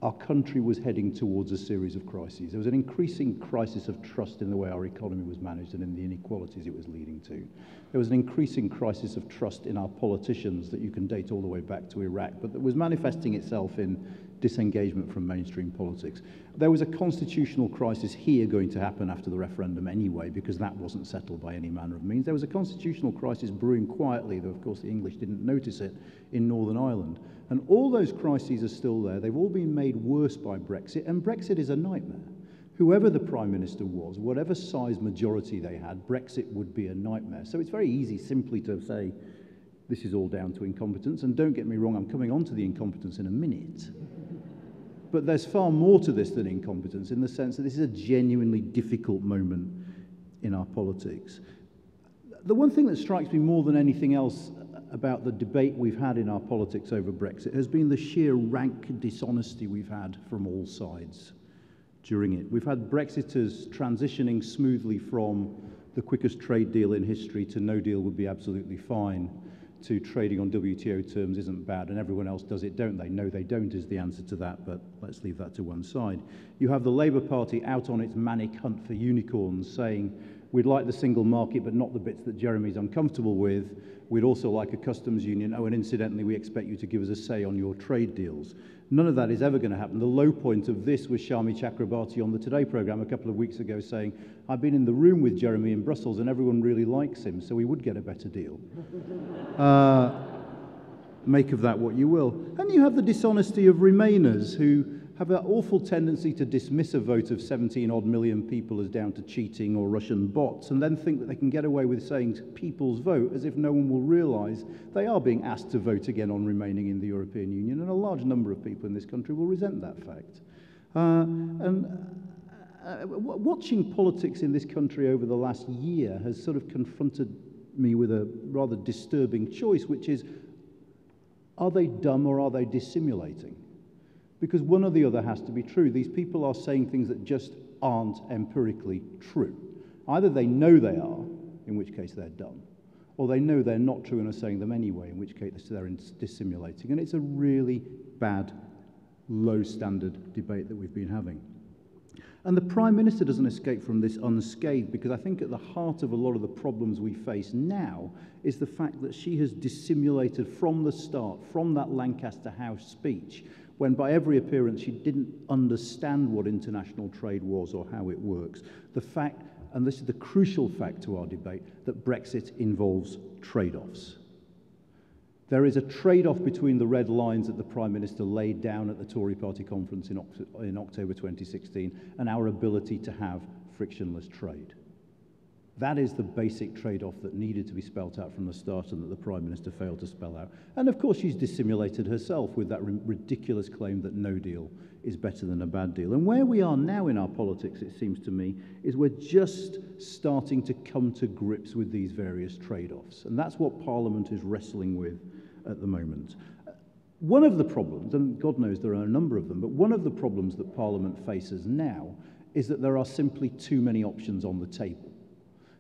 our country was heading towards a series of crises. There was an increasing crisis of trust in the way our economy was managed and in the inequalities it was leading to. There was an increasing crisis of trust in our politicians that you can date all the way back to Iraq, but that was manifesting itself in disengagement from mainstream politics. There was a constitutional crisis here going to happen after the referendum anyway, because that wasn't settled by any manner of means. There was a constitutional crisis brewing quietly, though of course the English didn't notice it, in Northern Ireland. And all those crises are still there. They've all been made worse by Brexit, and Brexit is a nightmare. Whoever the Prime Minister was, whatever size majority they had, Brexit would be a nightmare. So it's very easy simply to say, this is all down to incompetence. And don't get me wrong, I'm coming on to the incompetence in a minute. But there's far more to this than incompetence, in the sense that this is a genuinely difficult moment in our politics. The one thing that strikes me more than anything else about the debate we've had in our politics over Brexit has been the sheer rank dishonesty we've had from all sides during it. We've had Brexiters transitioning smoothly from the quickest trade deal in history to no deal would be absolutely fine, to trading on WTO terms isn't bad, and everyone else does it, don't they? No, they don't is the answer to that, but let's leave that to one side. You have the Labour Party out on its manic hunt for unicorns, saying, we'd like the single market, but not the bits that Jeremy's uncomfortable with. We'd also like a customs union. Oh, and incidentally, we expect you to give us a say on your trade deals. None of that is ever going to happen. The low point of this was Shami Chakrabarti on the Today programme a couple of weeks ago saying, I've been in the room with Jeremy in Brussels and everyone really likes him, so we would get a better deal. Make of that what you will. And you have the dishonesty of Remainers, who have an awful tendency to dismiss a vote of 17-odd million people as down to cheating or Russian bots, and then think that they can get away with saying people's vote as if no one will realise they are being asked to vote again on remaining in the European Union, and a large number of people in this country will resent that fact. Watching politics in this country over the last year has sort of confronted me with a rather disturbing choice, which is, are they dumb or are they dissimulating? Because one or the other has to be true. These people are saying things that just aren't empirically true. Either they know they are, in which case they're dumb, or they know they're not true and are saying them anyway, in which case they're dissimulating. And it's a really bad, low-standard debate that we've been having. And the Prime Minister doesn't escape from this unscathed, because I think at the heart of a lot of the problems we face now is the fact that she has dissimulated from the start, from that Lancaster House speech, when by every appearance she didn't understand what international trade was or how it works. The fact, and this is the crucial fact to our debate, that Brexit involves trade-offs. There is a trade-off between the red lines that the Prime Minister laid down at the Tory party conference in October 2016 and our ability to have frictionless trade. That is the basic trade-off that needed to be spelt out from the start and that the Prime Minister failed to spell out. And of course she's dissimulated herself with that ridiculous claim that no deal is better than a bad deal. And where we are now in our politics, it seems to me, is we're just starting to come to grips with these various trade-offs. And that's what Parliament is wrestling with at the moment. One of the problems, and God knows there are a number of them, but one of the problems that Parliament faces now is that there are simply too many options on the table.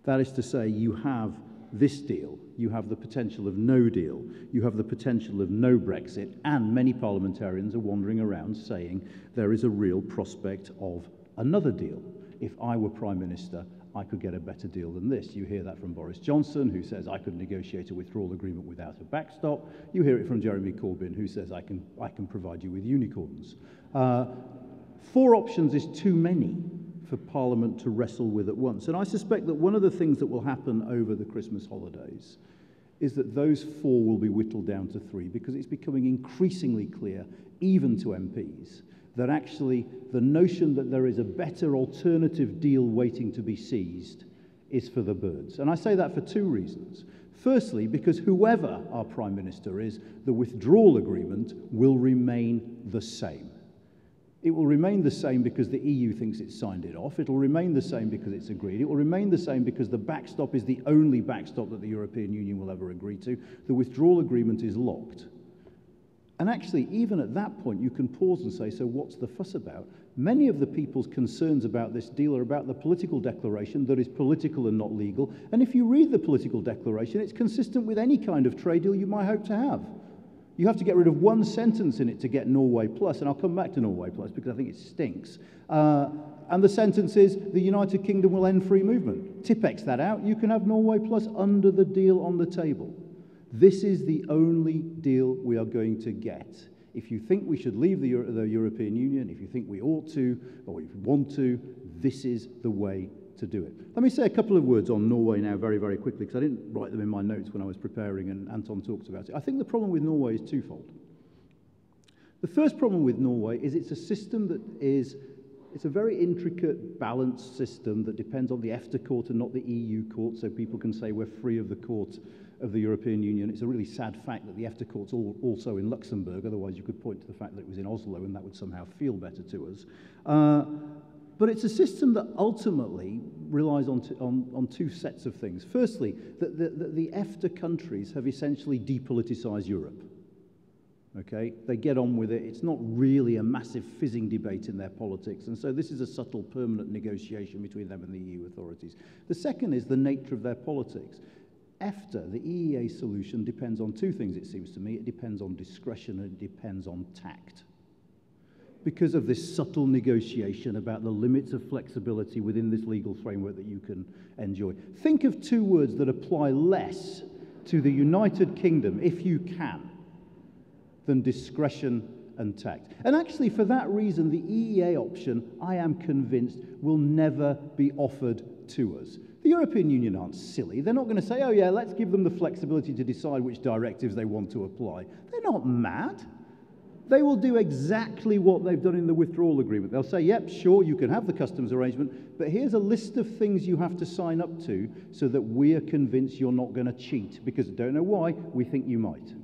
That is to say, you have this deal, you have the potential of no deal, you have the potential of no Brexit, and many parliamentarians are wandering around saying there is a real prospect of another deal. If I were Prime Minister, I could get a better deal than this. You hear that from Boris Johnson, who says I could negotiate a withdrawal agreement without a backstop. You hear it from Jeremy Corbyn, who says I can provide you with unicorns. 4 options is too many for Parliament to wrestle with at once. And I suspect that one of the things that will happen over the Christmas holidays is that those 4 will be whittled down to 3, because it's becoming increasingly clear, even to MPs, that actually the notion that there is a better alternative deal waiting to be seized is for the birds. And I say that for 2 reasons. Firstly, because whoever our Prime Minister is, the withdrawal agreement will remain the same. It will remain the same because the EU thinks it's signed it off. It will remain the same because it's agreed. It will remain the same because the backstop is the only backstop that the European Union will ever agree to. The withdrawal agreement is locked. And actually, even at that point, you can pause and say, so what's the fuss about? Many of the people's concerns about this deal are about the political declaration that is political and not legal. And if you read the political declaration, it's consistent with any kind of trade deal you might hope to have. You have to get rid of one sentence in it to get Norway Plus, and I'll come back to Norway Plus because I think it stinks. And the sentence is, the United Kingdom will end free movement. Tipp-X that out, you can have Norway Plus under the deal on the table. This is the only deal we are going to get. If you think we should leave the European Union, if you think we ought to, or if you want to, this is the way to do it. Let me say a couple of words on Norway now very, very quickly, because I didn't write them in my notes when I was preparing, and Anton talked about it. I think the problem with Norway is twofold. The first problem with Norway is it's a system that is, it's a very intricate, balanced system that depends on the EFTA court and not the EU court, so people can say we're free of the court of the European Union. It's a really sad fact that the EFTA court's also in Luxembourg, otherwise you could point to the fact that it was in Oslo and that would somehow feel better to us. But it's a system that ultimately relies on two sets of things. Firstly, that the EFTA countries have essentially depoliticized Europe. Okay? They get on with it. It's not really a massive fizzing debate in their politics, and so this is a subtle permanent negotiation between them and the EU authorities. The second is the nature of their politics. EFTA, the EEA solution, depends on two things, it seems to me. It depends on discretion and it depends on tact. Because of this subtle negotiation about the limits of flexibility within this legal framework that you can enjoy. Think of two words that apply less to the United Kingdom, if you can, than discretion and tact. And actually, for that reason, the EEA option, I am convinced, will never be offered to us. The European Union aren't silly. They're not going to say, oh yeah, let's give them the flexibility to decide which directives they want to apply. They're not mad. They will do exactly what they've done in the withdrawal agreement. They'll say, yep, sure, you can have the customs arrangement, but here's a list of things you have to sign up to so that we are convinced you're not going to cheat, because I don't know why, we think you might.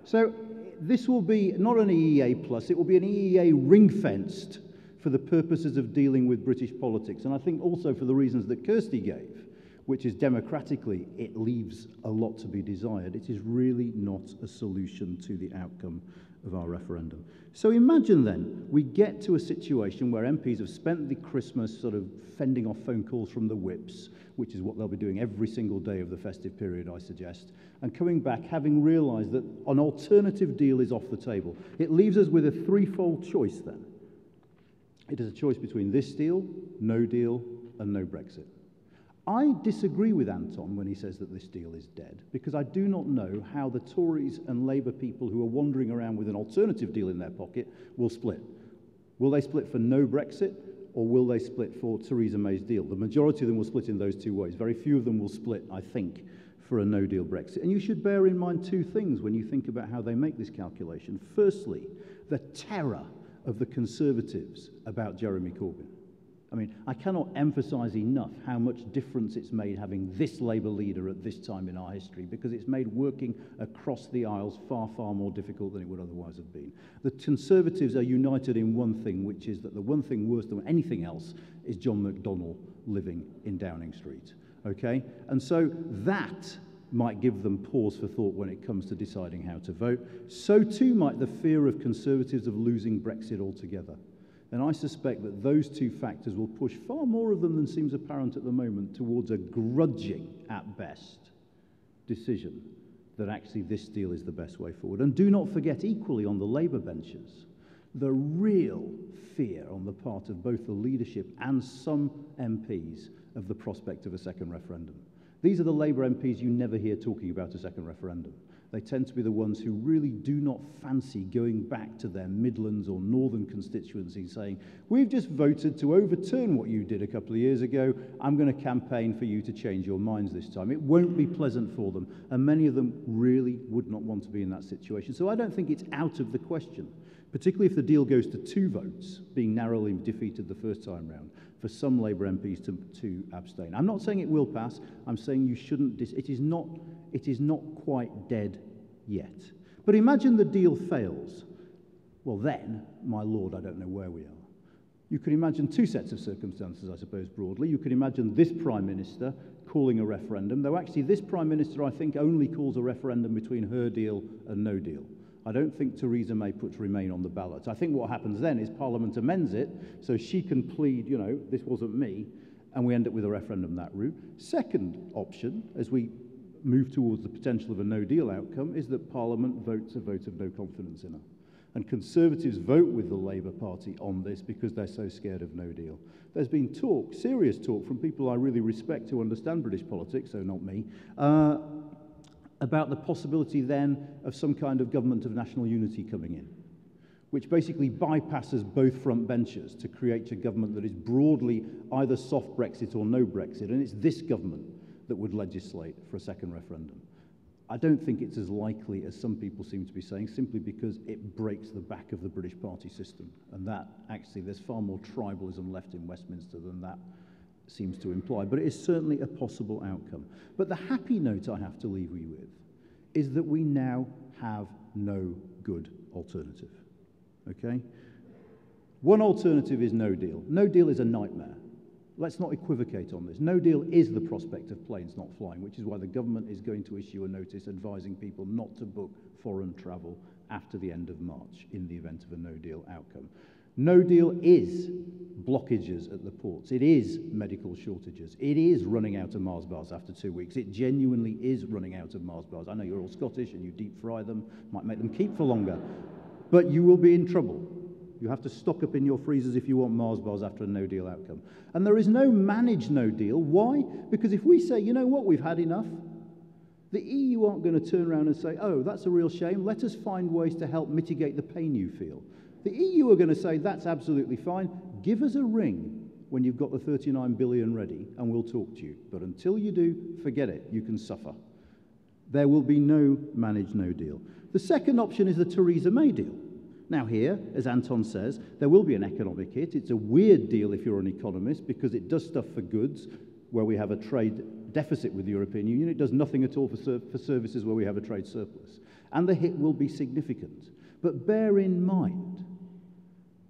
So this will be not an EEA plus, it will be an EEA ring-fenced for the purposes of dealing with British politics. And I think also for the reasons that Kirsty gave, which is democratically, it leaves a lot to be desired. It is really not a solution to the outcome of our referendum. So imagine then, we get to a situation where MPs have spent the Christmas sort of fending off phone calls from the whips, which is what they'll be doing every single day of the festive period, I suggest, and coming back having realised that an alternative deal is off the table. It leaves us with a threefold choice then. It is a choice between this deal, no deal, and no Brexit. I disagree with Anton when he says that this deal is dead, because I do not know how the Tories and Labour people who are wandering around with an alternative deal in their pocket will split. Will they split for no Brexit, or will they split for Theresa May's deal? The majority of them will split in those two ways. Very few of them will split, I think, for a no-deal Brexit. And you should bear in mind two things when you think about how they make this calculation. Firstly, the terror of the Conservatives about Jeremy Corbyn. I mean, I cannot emphasise enough how much difference it's made having this Labour leader at this time in our history, because it's made working across the aisles far, far more difficult than it would otherwise have been. The Conservatives are united in one thing, which is that the one thing worse than anything else is John McDonnell living in Downing Street. Okay? And so that might give them pause for thought when it comes to deciding how to vote. So too might the fear of Conservatives of losing Brexit altogether. And I suspect that those two factors will push far more of them than seems apparent at the moment towards a grudging, at best, decision that actually this deal is the best way forward. And do not forget, equally on the Labour benches, the real fear on the part of both the leadership and some MPs of the prospect of a second referendum. These are the Labour MPs you never hear talking about a second referendum. They tend to be the ones who really do not fancy going back to their Midlands or Northern constituencies saying, we've just voted to overturn what you did a couple of years ago. I'm going to campaign for you to change your minds this time. It won't be pleasant for them. And many of them really would not want to be in that situation. So I don't think it's out of the question, particularly if the deal goes to 2 votes, being narrowly defeated the first time round, for some Labour MPs to abstain. I'm not saying it will pass. I'm saying you shouldn't. It is not quite dead yet. But imagine the deal fails. Well then, my lord, I don't know where we are. You can imagine two sets of circumstances, I suppose, broadly. You can imagine this Prime Minister calling a referendum, though actually this Prime Minister, I think, only calls a referendum between her deal and no deal. I don't think Theresa May puts Remain on the ballot. I think what happens then is Parliament amends it so she can plead, you know, this wasn't me, and we end up with a referendum that route. Second option, as we move towards the potential of a no-deal outcome, is that Parliament votes a vote of no confidence in her. And Conservatives vote with the Labour Party on this because they're so scared of no deal. There's been talk, serious talk, from people I really respect who understand British politics, so not me, about the possibility then of some kind of government of national unity coming in, which basically bypasses both front benches to create a government that is broadly either soft Brexit or no Brexit, and it's this government that would legislate for a second referendum. I don't think it's as likely as some people seem to be saying, simply because it breaks the back of the British party system, and that actually there's far more tribalism left in Westminster than that seems to imply, but it is certainly a possible outcome. But the happy note I have to leave you with is that we now have no good alternative, okay? One alternative is no deal. No deal is a nightmare. Let's not equivocate on this. No deal is the prospect of planes not flying, which is why the government is going to issue a notice advising people not to book foreign travel after the end of March in the event of a no-deal outcome. No deal is blockages at the ports. It is medical shortages. It is running out of Mars bars after 2 weeks. It genuinely is running out of Mars bars. I know you're all Scottish and you deep fry them, might make them keep for longer, but you will be in trouble. You have to stock up in your freezers if you want Mars bars after a no-deal outcome. And there is no managed no deal. Why? Because if we say, you know what, we've had enough, the EU aren't going to turn around and say, oh, that's a real shame, let us find ways to help mitigate the pain you feel. The EU are going to say, that's absolutely fine, give us a ring when you've got the 39 billion ready and we'll talk to you. But until you do, forget it, you can suffer. There will be no managed no deal. The second option is the Theresa May deal. Now here, as Anton says, there will be an economic hit. It's a weird deal if you're an economist because it does stuff for goods where we have a trade deficit with the European Union. It does nothing at all for services where we have a trade surplus. And the hit will be significant. But bear in mind,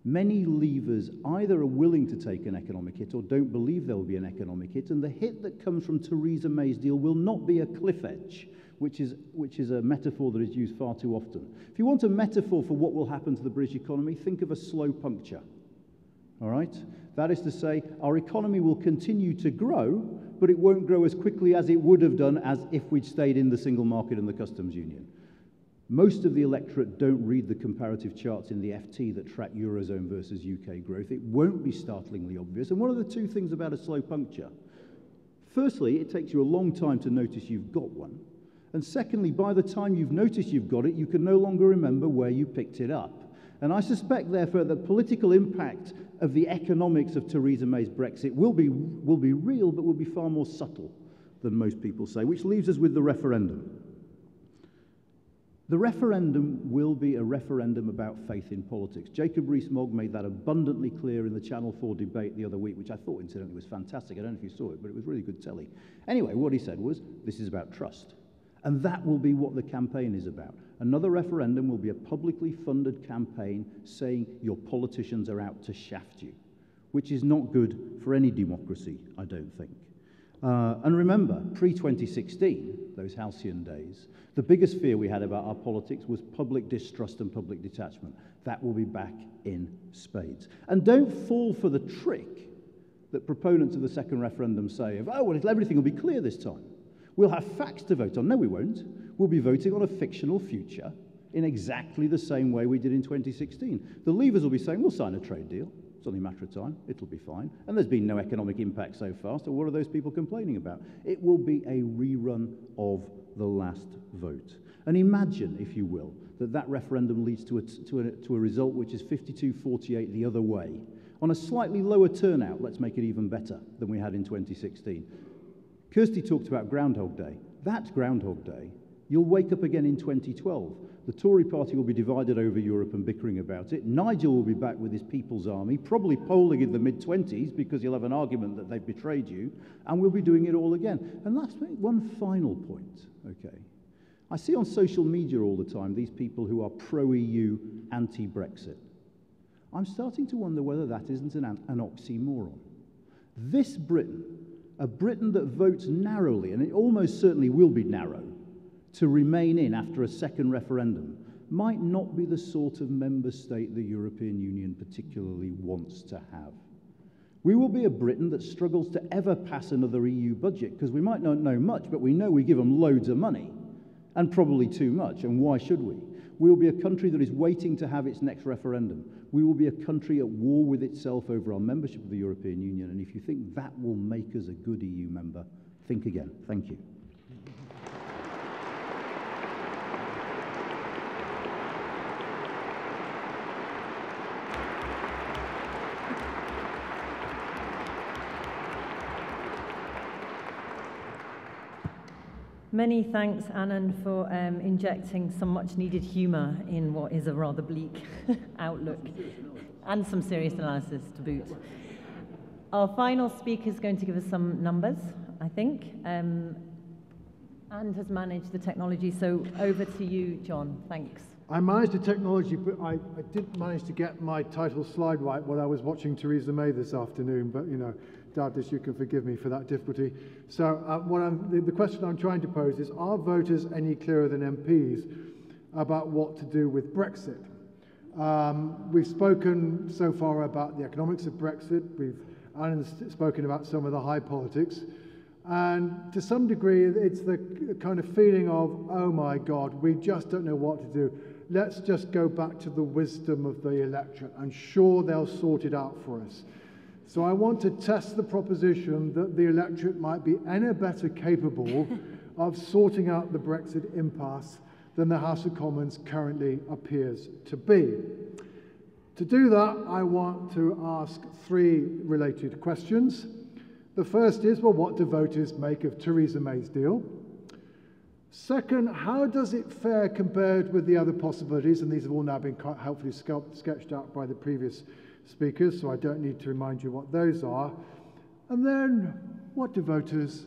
many leavers either are willing to take an economic hit or don't believe there will be an economic hit, and the hit that comes from Theresa May's deal will not be a cliff edge, which is a metaphor that is used far too often. If you want a metaphor for what will happen to the British economy, think of a slow puncture, all right? That is to say, our economy will continue to grow, but it won't grow as quickly as it would have done as if we'd stayed in the single market and the customs union. Most of the electorate don't read the comparative charts in the FT that track Eurozone versus UK growth. It won't be startlingly obvious. And what are the two things about a slow puncture? Firstly, it takes you a long time to notice you've got one. And secondly, by the time you've noticed you've got it, you can no longer remember where you picked it up. And I suspect, therefore, that the political impact of the economics of Theresa May's Brexit will be real, but will be far more subtle than most people say, which leaves us with the referendum. The referendum will be a referendum about faith in politics. Jacob Rees-Mogg made that abundantly clear in the Channel 4 debate the other week, which I thought, incidentally, was fantastic. I don't know if you saw it, but it was really good telly. Anyway, what he said was, this is about trust. And that will be what the campaign is about. Another referendum will be a publicly funded campaign saying your politicians are out to shaft you, which is not good for any democracy, I don't think. And remember, pre-2016, those halcyon days, the biggest fear we had about our politics was public distrust and public detachment. That will be back in spades. And don't fall for the trick that proponents of the second referendum say of, oh, well, everything will be clear this time. We'll have facts to vote on. No, we won't. We'll be voting on a fictional future in exactly the same way we did in 2016. The Leavers will be saying, we'll sign a trade deal. It's only a matter of time. It'll be fine. And there's been no economic impact so far, so what are those people complaining about? It will be a rerun of the last vote. And imagine, if you will, that referendum leads to a result which is 52-48 the other way. On a slightly lower turnout, let's make it even better than we had in 2016. Kirsty talked about Groundhog Day. That's Groundhog Day. You'll wake up again in 2012. The Tory party will be divided over Europe and bickering about it. Nigel will be back with his People's Army, probably polling in the mid-20s because you'll have an argument that they've betrayed you, and we'll be doing it all again. And that's one final point, okay? I see on social media all the time these people who are pro-EU, anti-Brexit. I'm starting to wonder whether that isn't an oxymoron. This Britain, a Britain that votes narrowly, and it almost certainly will be narrow, to remain in after a second referendum, might not be the sort of member state the European Union particularly wants to have. We will be a Britain that struggles to ever pass another EU budget, because we might not know much, but we know we give them loads of money, and probably too much, and why should we? We will be a country that is waiting to have its next referendum. We will be a country at war with itself over our membership of the European Union, and if you think that will make us a good EU member, think again. Thank you. Many thanks, Anand, for injecting some much-needed humour in what is a rather bleak outlook, and some serious analysis to boot. Our final speaker is going to give us some numbers, I think, and has managed the technology. So over to you, John. Thanks. I managed the technology, but I didn't manage to get my title slide right while I was watching Theresa May this afternoon, but, you know, doubtless you can forgive me for that difficulty. So the question I'm trying to pose is, are voters any clearer than MPs about what to do with Brexit? We've spoken so far about the economics of Brexit. Anand's spoken about some of the high politics. And to some degree, it's the kind of feeling of, oh my God, we just don't know what to do. Let's just go back to the wisdom of the electorate, and sure, they'll sort it out for us. So I want to test the proposition that the electorate might be any better capable of sorting out the Brexit impasse than the House of Commons currently appears to be. To do that, I want to ask three related questions. The first is, well, what do voters make of Theresa May's deal? Second, how does it fare compared with the other possibilities? And these have all now been quite helpfully sketched out by the previous speakers, so I don't need to remind you what those are. And then, what do voters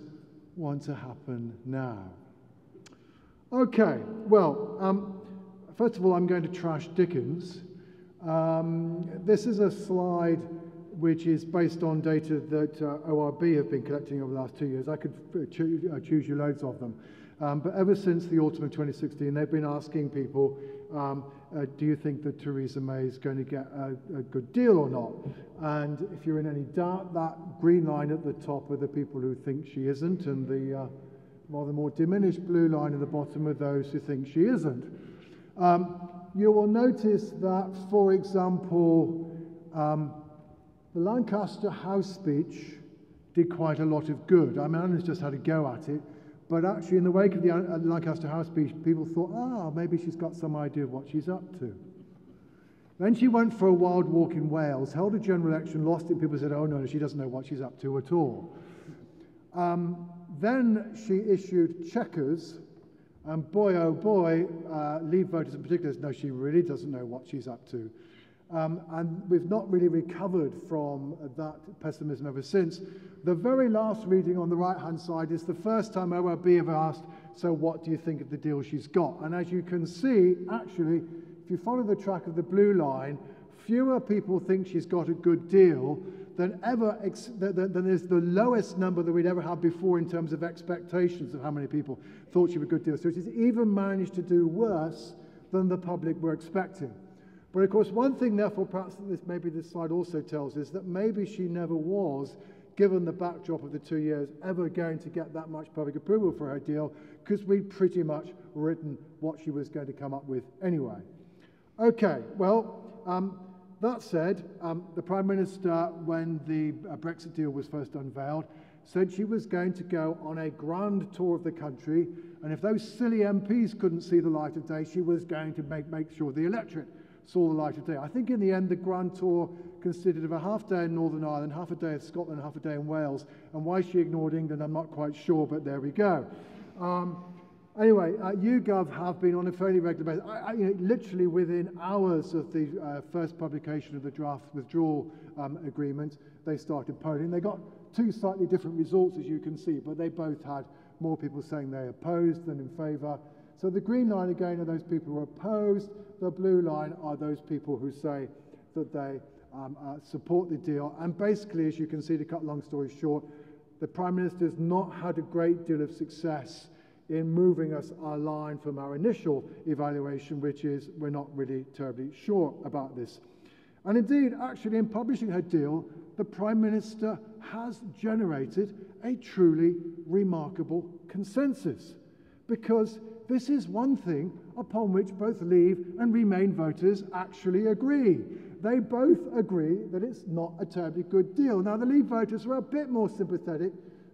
want to happen now? Okay, well, first of all, I'm going to trash Dickens. This is a slide which is based on data that ORB have been collecting over the last 2 years. I could choose you loads of them. But ever since the autumn of 2016, they've been asking people, do you think that Theresa May is going to get a good deal or not? And if you're in any doubt, that green line at the top are the people who think she isn't, and the rather more diminished blue line at the bottom are those who think she isn't. You will notice that, for example, the Lancaster House speech did quite a lot of good. I mean, Anand's just had a go at it, but actually in the wake of the Lancaster House speech, people thought, maybe she's got some idea of what she's up to. Then she went for a wild walk in Wales, held a general election, lost it. People said, oh no, she doesn't know what she's up to at all. Then she issued Chequers, and boy, oh boy, Leave voters in particular, no, she really doesn't know what she's up to. And we've not really recovered from that pessimism ever since. The very last reading on the right-hand side is the first time ORB have asked, so what do you think of the deal she's got? And as you can see, actually, if you follow the track of the blue line, fewer people think she's got a good deal than than is the lowest number that we'd ever had before in terms of expectations of how many people thought she was a good deal. So she's even managed to do worse than the public were expecting. But of course, one thing, therefore, perhaps maybe this slide also tells us that maybe she never was, given the backdrop of the 2 years, ever going to get that much public approval for her deal, because we'd pretty much written what she was going to come up with anyway. Okay, well, that said, the Prime Minister, when the Brexit deal was first unveiled, said she was going to go on a grand tour of the country, and if those silly MPs couldn't see the light of day, she was going to make sure the electorate saw the light of day. I think in the end the grand tour consisted of a half day in Northern Ireland, half a day in Scotland, half a day in Wales, and why she ignored England I'm not quite sure, but there we go. Anyway, YouGov have been on a fairly regular basis. Literally within hours of the first publication of the draft withdrawal agreement, they started polling. They got two slightly different results, as you can see, but they both had more people saying they opposed than in favour. So the green line, again, are those people who are opposed. The blue line are those people who say that they support the deal. And basically, as you can see, to cut long story short, the Prime Minister's not had a great deal of success in moving us our line from our initial evaluation, which is we're not really terribly sure about this. And indeed, actually, in publishing her deal, the Prime Minister has generated a truly remarkable consensus, because this is one thing upon which both Leave and Remain voters actually agree. They both agree that it's not a terribly good deal. Now, the Leave voters are a bit more sympathetic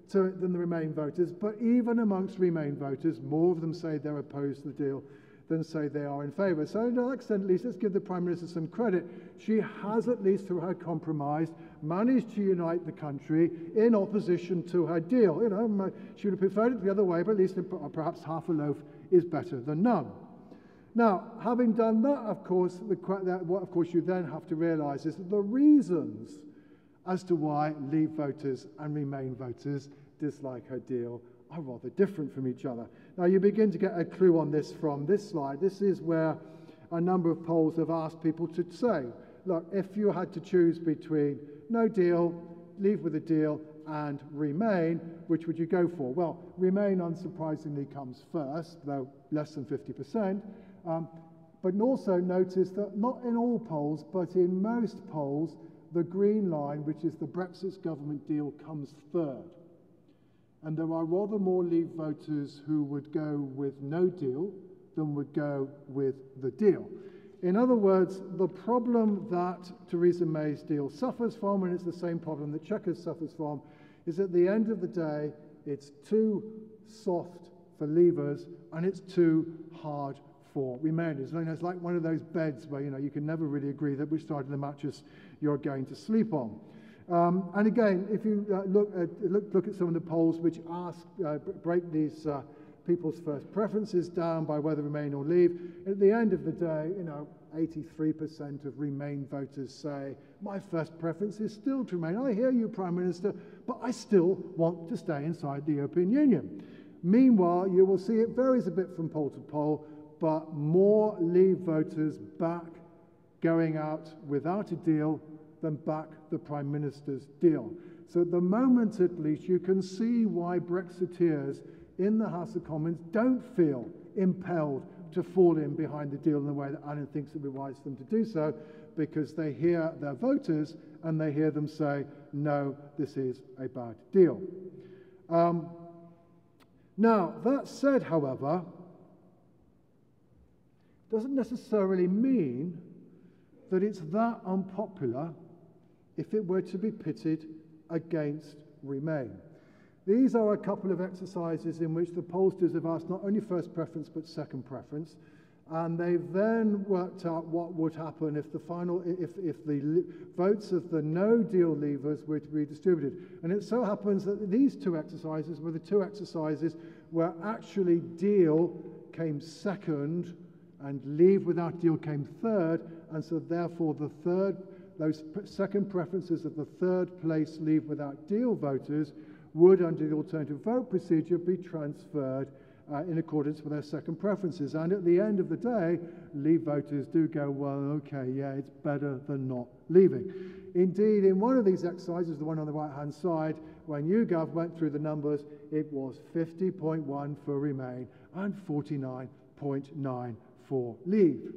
to it than the Remain voters, but even amongst Remain voters, more of them say they're opposed to the deal than say they are in favour. So to that extent, at least, let's give the Prime Minister some credit. She has, at least through her compromise, managed to unite the country in opposition to her deal. You know, she would have preferred it the other way, but at least perhaps half a loaf is better than none. Now, having done that, of course, what of course you then have to realise is that the reasons as to why Leave voters and Remain voters dislike her deal are rather different from each other. Now, you begin to get a clue on this from this slide. This is where a number of polls have asked people to say, look, if you had to choose between no deal, Leave with a deal, and Remain, which would you go for? Well, Remain, unsurprisingly, comes first, though less than 50%. But also notice that not in all polls, but in most polls, the green line, which is the Brexit government deal, comes third. And there are rather more Leave voters who would go with no deal than would go with the deal. In other words, the problem that Theresa May's deal suffers from, and it's the same problem that Chequers suffers from, is at the end of the day, it's too soft for Leavers and it's too hard for Remainers. It's like one of those beds where you can never really agree that which side of the mattress you're going to sleep on. And again, if you look at some of the polls which break these people's first preferences down by whether Remain or Leave, at the end of the day, 83% of Remain voters say, my first preference is still to Remain. I hear you, Prime Minister, but I still want to stay inside the European Union. Meanwhile, you will see it varies a bit from poll to poll, but more Leave voters back going out without a deal than back the Prime Minister's deal. So at the moment, at least, you can see why Brexiteers in the House of Commons don't feel impelled to fall in behind the deal in the way that Anand thinks it would be wise for them to do so, because they hear their voters and they hear them say, no, this is a bad deal. Now, that said, however, doesn't necessarily mean that it's that unpopular if it were to be pitted against Remain. These are a couple of exercises in which the pollsters have asked not only first preference but second preference, and they've then worked out what would happen if the votes of the no deal Leavers were to be distributed. And it so happens that these two exercises were the two exercises where actually deal came second and Leave without deal came third, and so therefore those second preferences of the third place Leave without deal voters would, under the alternative vote procedure, be transferred in accordance with their second preferences. And at the end of the day, Leave voters do go, well, okay, yeah, it's better than not leaving. Indeed, in one of these exercises, the one on the right-hand side, when YouGov went through the numbers, it was 50.1 for Remain and 49.9 for Leave.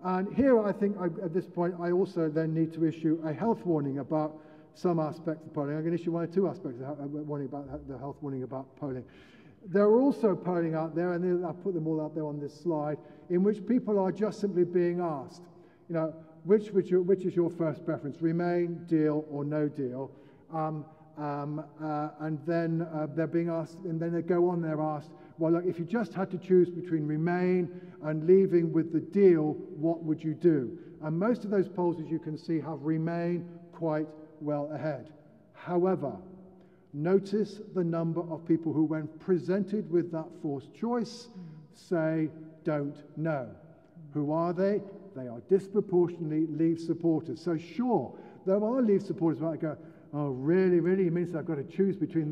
And here, I think, at this point, I also then need to issue a health warning about some aspects of polling. I'm going to issue one or two aspects of the health warning about polling. There are also polling out there, and I'll put them all out there on this slide, in which people are just simply being asked, which is your first preference, Remain, deal, or no deal? And then they're being asked, and then they go on, they're asked, well, look, if you just had to choose between Remain and leaving with the deal, what would you do? And most of those polls, as you can see, have Remain quite well ahead. However, notice the number of people who, when presented with that forced choice, say, don't know. Who are they? They are disproportionately Leave supporters. So sure, there are Leave supporters who might go, oh, really, really? It means I've got to choose between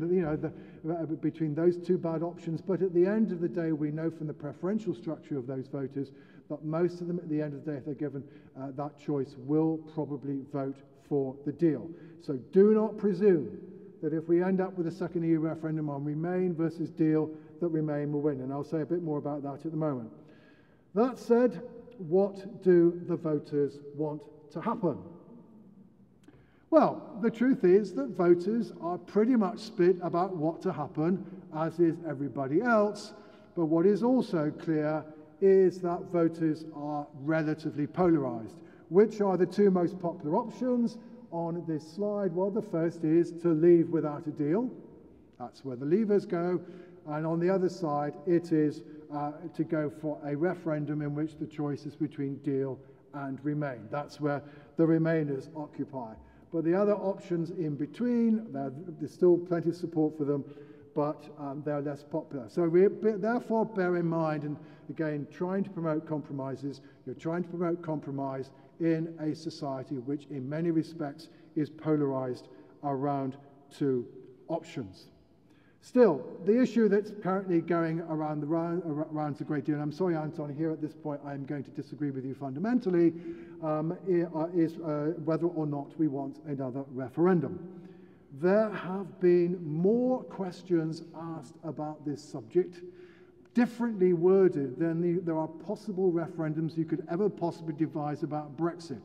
between those two bad options. But at the end of the day, we know from the preferential structure of those voters that most of them at the end of the day, if they're given that choice, will probably vote for the deal. So do not presume that if we end up with a second EU referendum on Remain versus deal, that Remain will win. And I'll say a bit more about that at the moment. That said, what do the voters want to happen? Well, the truth is that voters are pretty much split about what to happen, as is everybody else. But what is also clear is that voters are relatively polarized. Which are the two most popular options on this slide? Well, the first is to leave without a deal. That's where the leavers go. And on the other side, it is to go for a referendum in which the choice is between deal and Remain. That's where the Remainers occupy. But the other options in between, there's still plenty of support for them, but they're less popular. So therefore, bear in mind, and again, trying to promote compromises, you're trying to promote compromise in a society which in many respects is polarized around two options. Still, the issue that's currently going around a great deal, and I'm sorry, Anton, here at this point I'm going to disagree with you fundamentally, is whether or not we want another referendum. There have been more questions asked about this subject, differently worded than there are possible referendums you could ever possibly devise about Brexit.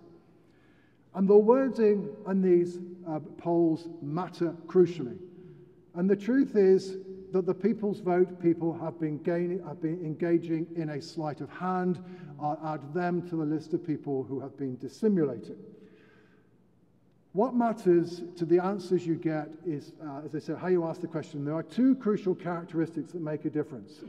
And the wording on these polls matter crucially. And the truth is that the people's vote people have been engaging in a sleight of hand. I'll add them to the list of people who have been dissimulating. What matters to the answers you get is, as I said, how you ask the question. There are two crucial characteristics that make a difference.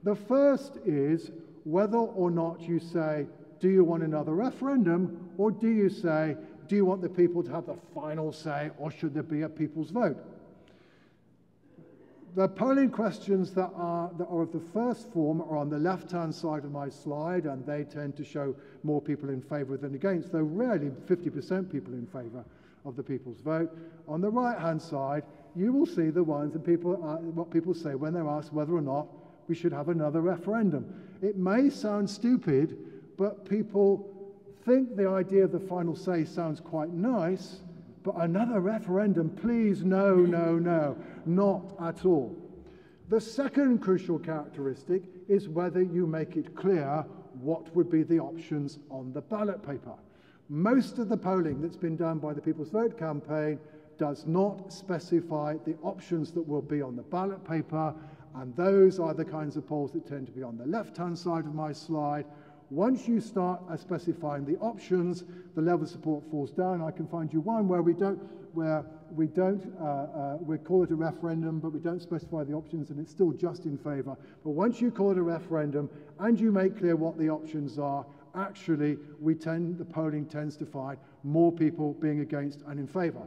The first is whether or not you say, do you want another referendum, or do you say, do you want the people to have the final say, or should there be a people's vote? The polling questions that are of the first form are on the left-hand side of my slide, and they tend to show more people in favour than against, though rarely 50% people in favour of the people's vote. On the right-hand side, you will see the ones that what people say when they're asked whether or not we should have another referendum. It may sound stupid, but people think the idea of the final say sounds quite nice, but another referendum, please, no, no, no, not at all. The second crucial characteristic is whether you make it clear what would be the options on the ballot paper. Most of the polling that's been done by the People's Vote campaign does not specify the options that will be on the ballot paper, and those are the kinds of polls that tend to be on the left-hand side of my slide. Once you start specifying the options, the level of support falls down. I can find you one where we call it a referendum, but we don't specify the options, and it's still just in favour. But once you call it a referendum and you make clear what the options are, actually the polling tends to find more people being against and in favour.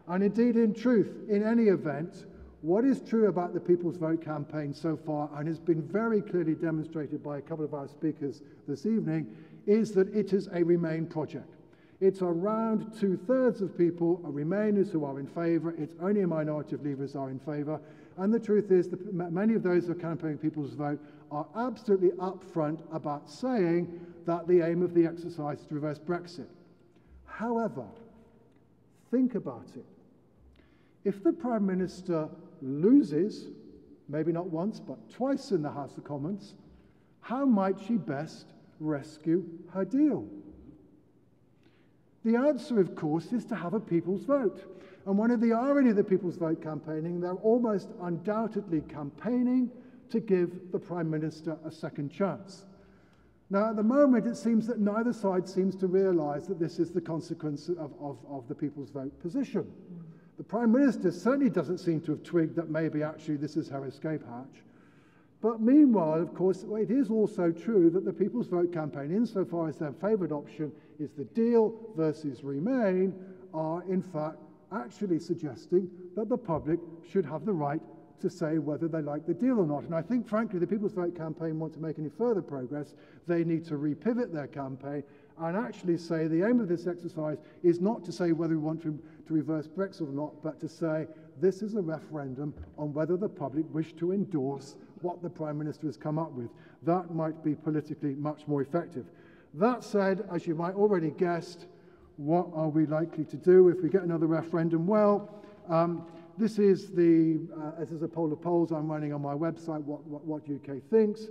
And indeed, in truth, in any event, what is true about the People's Vote campaign so far, and has been very clearly demonstrated by a couple of our speakers this evening, is that it is a Remain project. It's around 2/3 of people are Remainers who are in favour. It's only a minority of Leavers are in favour. And the truth is that many of those who are campaigning People's Vote are absolutely upfront about saying that the aim of the exercise is to reverse Brexit. However, think about it. If the Prime Minister loses, maybe not once, but twice in the House of Commons, how might she best rescue her deal? The answer, of course, is to have a people's vote. And one of the irony of the People's Vote campaigning, they're almost undoubtedly campaigning to give the Prime Minister a second chance. Now, at the moment, it seems that neither side seems to realise that this is the consequence of the People's Vote position. The Prime Minister certainly doesn't seem to have twigged that maybe actually this is her escape hatch. But meanwhile, of course, it is also true that the People's Vote campaign, insofar as their favoured option is the deal versus Remain, are in fact actually suggesting that the public should have the right to say whether they like the deal or not. And I think, frankly, the People's Vote campaign want to make any further progress, they need to repivot their campaign and actually say the aim of this exercise is not to say whether we want to reverse Brexit or not, but to say this is a referendum on whether the public wish to endorse what the Prime Minister has come up with. That might be politically much more effective. That said, as you might already guessed, what are we likely to do if we get another referendum? Well, this is a poll of polls I'm running on my website, what UK thinks,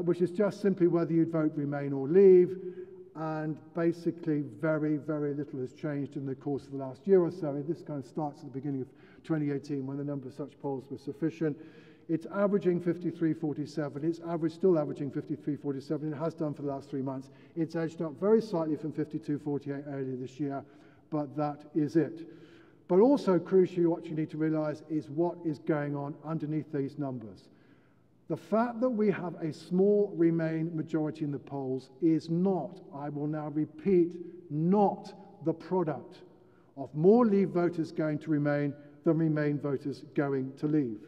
which is just simply whether you'd vote Remain or Leave. And basically very, very little has changed in the course of the last year or so. This kind of starts at the beginning of 2018 when the number of such polls was sufficient. It's averaging 53-47. It's still averaging 53-47. It has done for the last 3 months. It's edged up very slightly from 52-48 earlier this year, but that is it. But also, crucially, what you need to realise is what is going on underneath these numbers. The fact that we have a small Remain majority in the polls is not, I will now repeat, not the product of more Leave voters going to Remain than Remain voters going to Leave.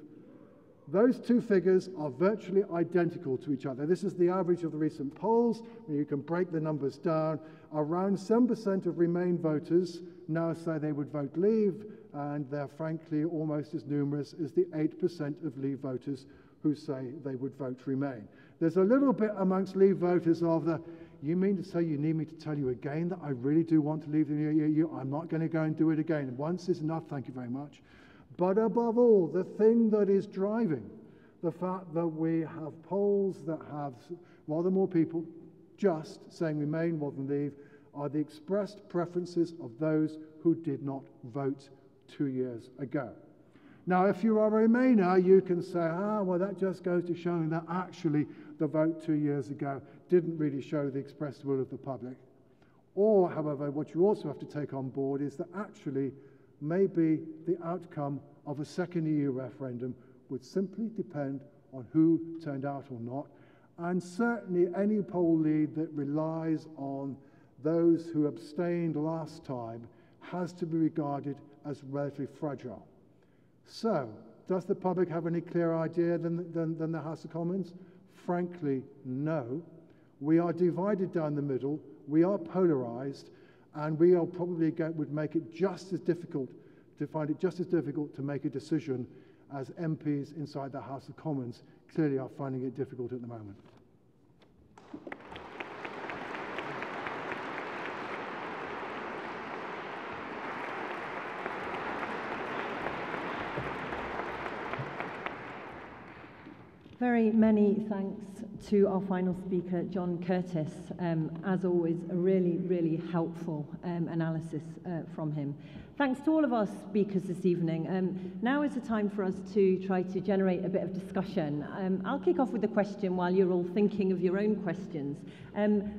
Those two figures are virtually identical to each other. This is the average of the recent polls. You can break the numbers down. Around 7% of Remain voters now say they would vote Leave, and they're frankly almost as numerous as the 8% of Leave voters who say they would vote Remain. There's a little bit amongst Leave voters of the, you mean to say you need me to tell you again that I really do want to leave the EU? I'm not going to go and do it again. Once is enough, thank you very much. But above all, the thing that is driving the fact that we have polls that have rather more people just saying Remain more than Leave are the expressed preferences of those who did not vote 2 years ago. Now, if you are a Remainer, you can say, well, that just goes to showing that actually the vote 2 years ago didn't really show the expressed will of the public. Or, however, what you also have to take on board is that actually maybe the outcome of a second EU referendum would simply depend on who turned out or not. And certainly any poll lead that relies on those who abstained last time has to be regarded as relatively fragile. So, does the public have any clearer idea than the House of Commons? Frankly, no. We are divided down the middle, we are polarised, and we are probably would make it just as difficult to find it just as difficult to make a decision as MPs inside the House of Commons clearly are finding it difficult at the moment. Very many thanks to our final speaker, John Curtis. As always, a really, really helpful analysis from him. Thanks to all of our speakers this evening. Now is the time for us to try to generate a bit of discussion. I'll kick off with a question while you're all thinking of your own questions.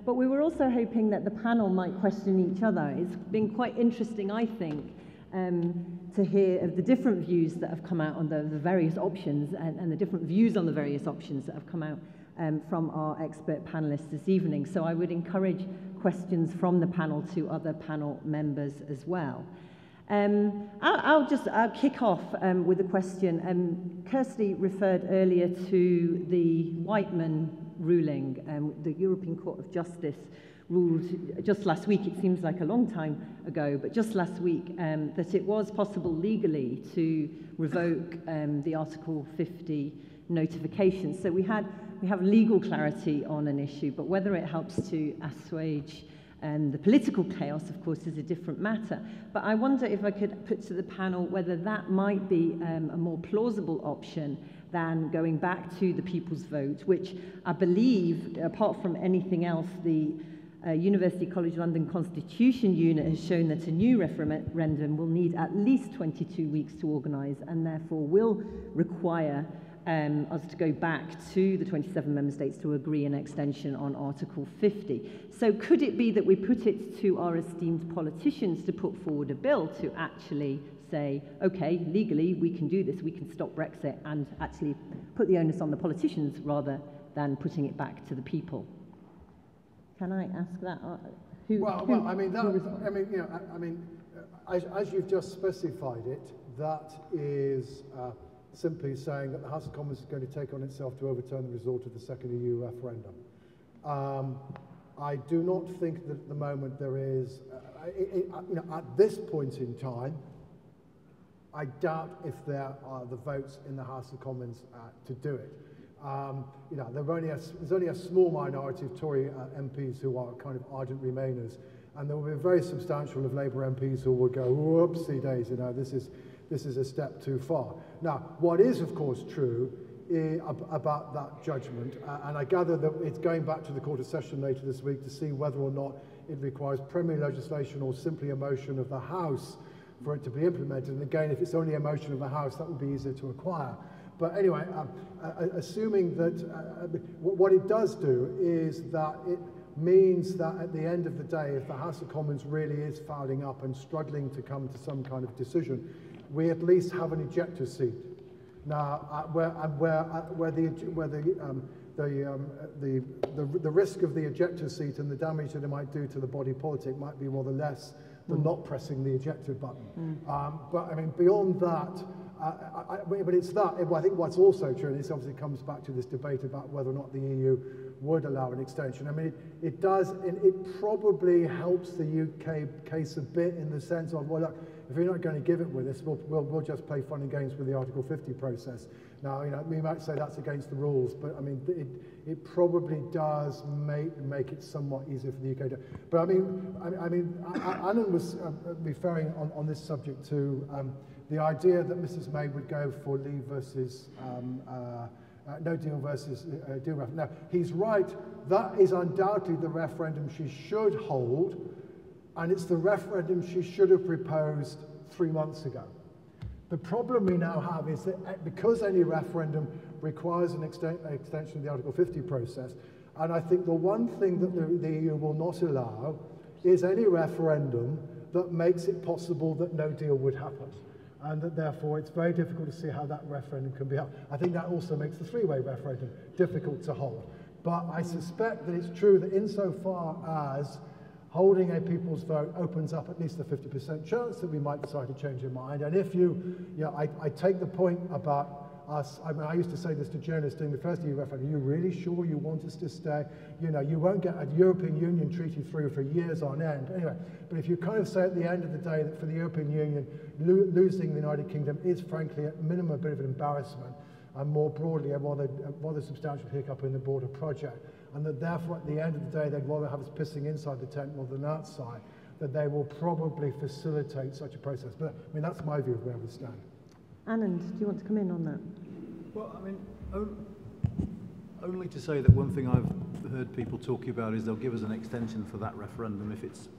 But we were also hoping that the panel might question each other. It's been quite interesting, I think, to hear of the different views that have come out on the various options and the different views on the various options that have come out from our expert panelists this evening. So I would encourage questions from the panel to other panel members as well. I'll kick off with a question. Kirsty referred earlier to the Whither ruling. The European Court of Justice ruled just last week, it seems like a long time ago, but just last week, that it was possible legally to revoke the Article 50 notification. So we have legal clarity on an issue, but whether it helps to assuage the political chaos, of course, is a different matter. But I wonder if I could put to the panel whether that might be a more plausible option than going back to the people's vote, which I believe, apart from anything else, the University College London Constitution Unit has shown that a new referendum will need at least 22 weeks to organise and therefore will require us to go back to the 27 member states to agree an extension on Article 50. So could it be that we put it to our esteemed politicians to put forward a bill to actually say, okay, legally we can do this, we can stop Brexit, and actually put the onus on the politicians rather than putting it back to the people? Can I ask that? As you've just specified it, that is simply saying that the House of Commons is going to take on itself to overturn the result of the second EU referendum. I do not think that at the moment there is, at this point in time, I doubt if there are the votes in the House of Commons to do it. You know, there's only a small minority of Tory MPs who are kind of ardent Remainers, and there will be a very substantial of Labour MPs who will go, whoopsie days, you know, this is a step too far. Now, what is of course true about that judgment, and I gather that it's going back to the Court of Session later this week to see whether or not it requires Premier legislation or simply a motion of the House for it to be implemented. And again, if it's only a motion of the House, that would be easier to acquire. But anyway, assuming that what it does do is that it means that at the end of the day, if the House of Commons really is fouling up and struggling to come to some kind of decision, we at least have an ejector seat. Now, where the risk of the ejector seat and the damage that it might do to the body politic might be rather less than not pressing the ejector button. But I mean, beyond that, but it's that. I think what's also true, and this obviously comes back to this debate about whether or not the EU would allow an extension. I mean, it does, and it probably helps the UK case a bit in the sense of, well, look, if you're not going to give it with us, we'll just play fun and games with the Article 50 process. Now, you know, we might say that's against the rules, but I mean, it probably does make it somewhat easier for the UK to. But I mean, Anand was referring on this subject to the idea that Mrs. May would go for leave versus no deal versus deal referendum. Now, he's right. That is undoubtedly the referendum she should hold, and it's the referendum she should have proposed 3 months ago. The problem we now have is that because any referendum requires an extension of the Article 50 process, and I think the one thing that the EU will not allow is any referendum that makes it possible that no deal would happen. And that therefore it's very difficult to see how that referendum can be held. I think that also makes the three-way referendum difficult to hold. But I suspect that it's true that insofar as holding a people's vote opens up at least a 50% chance that we might decide to change our mind. And if I take the point about us, I mean, I used to say this to journalists during the first EU referendum, are you really sure you want us to stay? You know, you won't get a European Union treaty through for years on end. Anyway, but if you kind of say at the end of the day that for the European Union, losing the United Kingdom is frankly at minimum a bit of an embarrassment, and more broadly a rather substantial hiccup in the border project, and that therefore at the end of the day they'd rather have us pissing inside the tent rather than outside, that they will probably facilitate such a process. But I mean, that's my view of where we stand. Anand, do you want to come in on that? Well, I mean, only to say that one thing I've heard people talking about is they'll give us an extension for that referendum if it's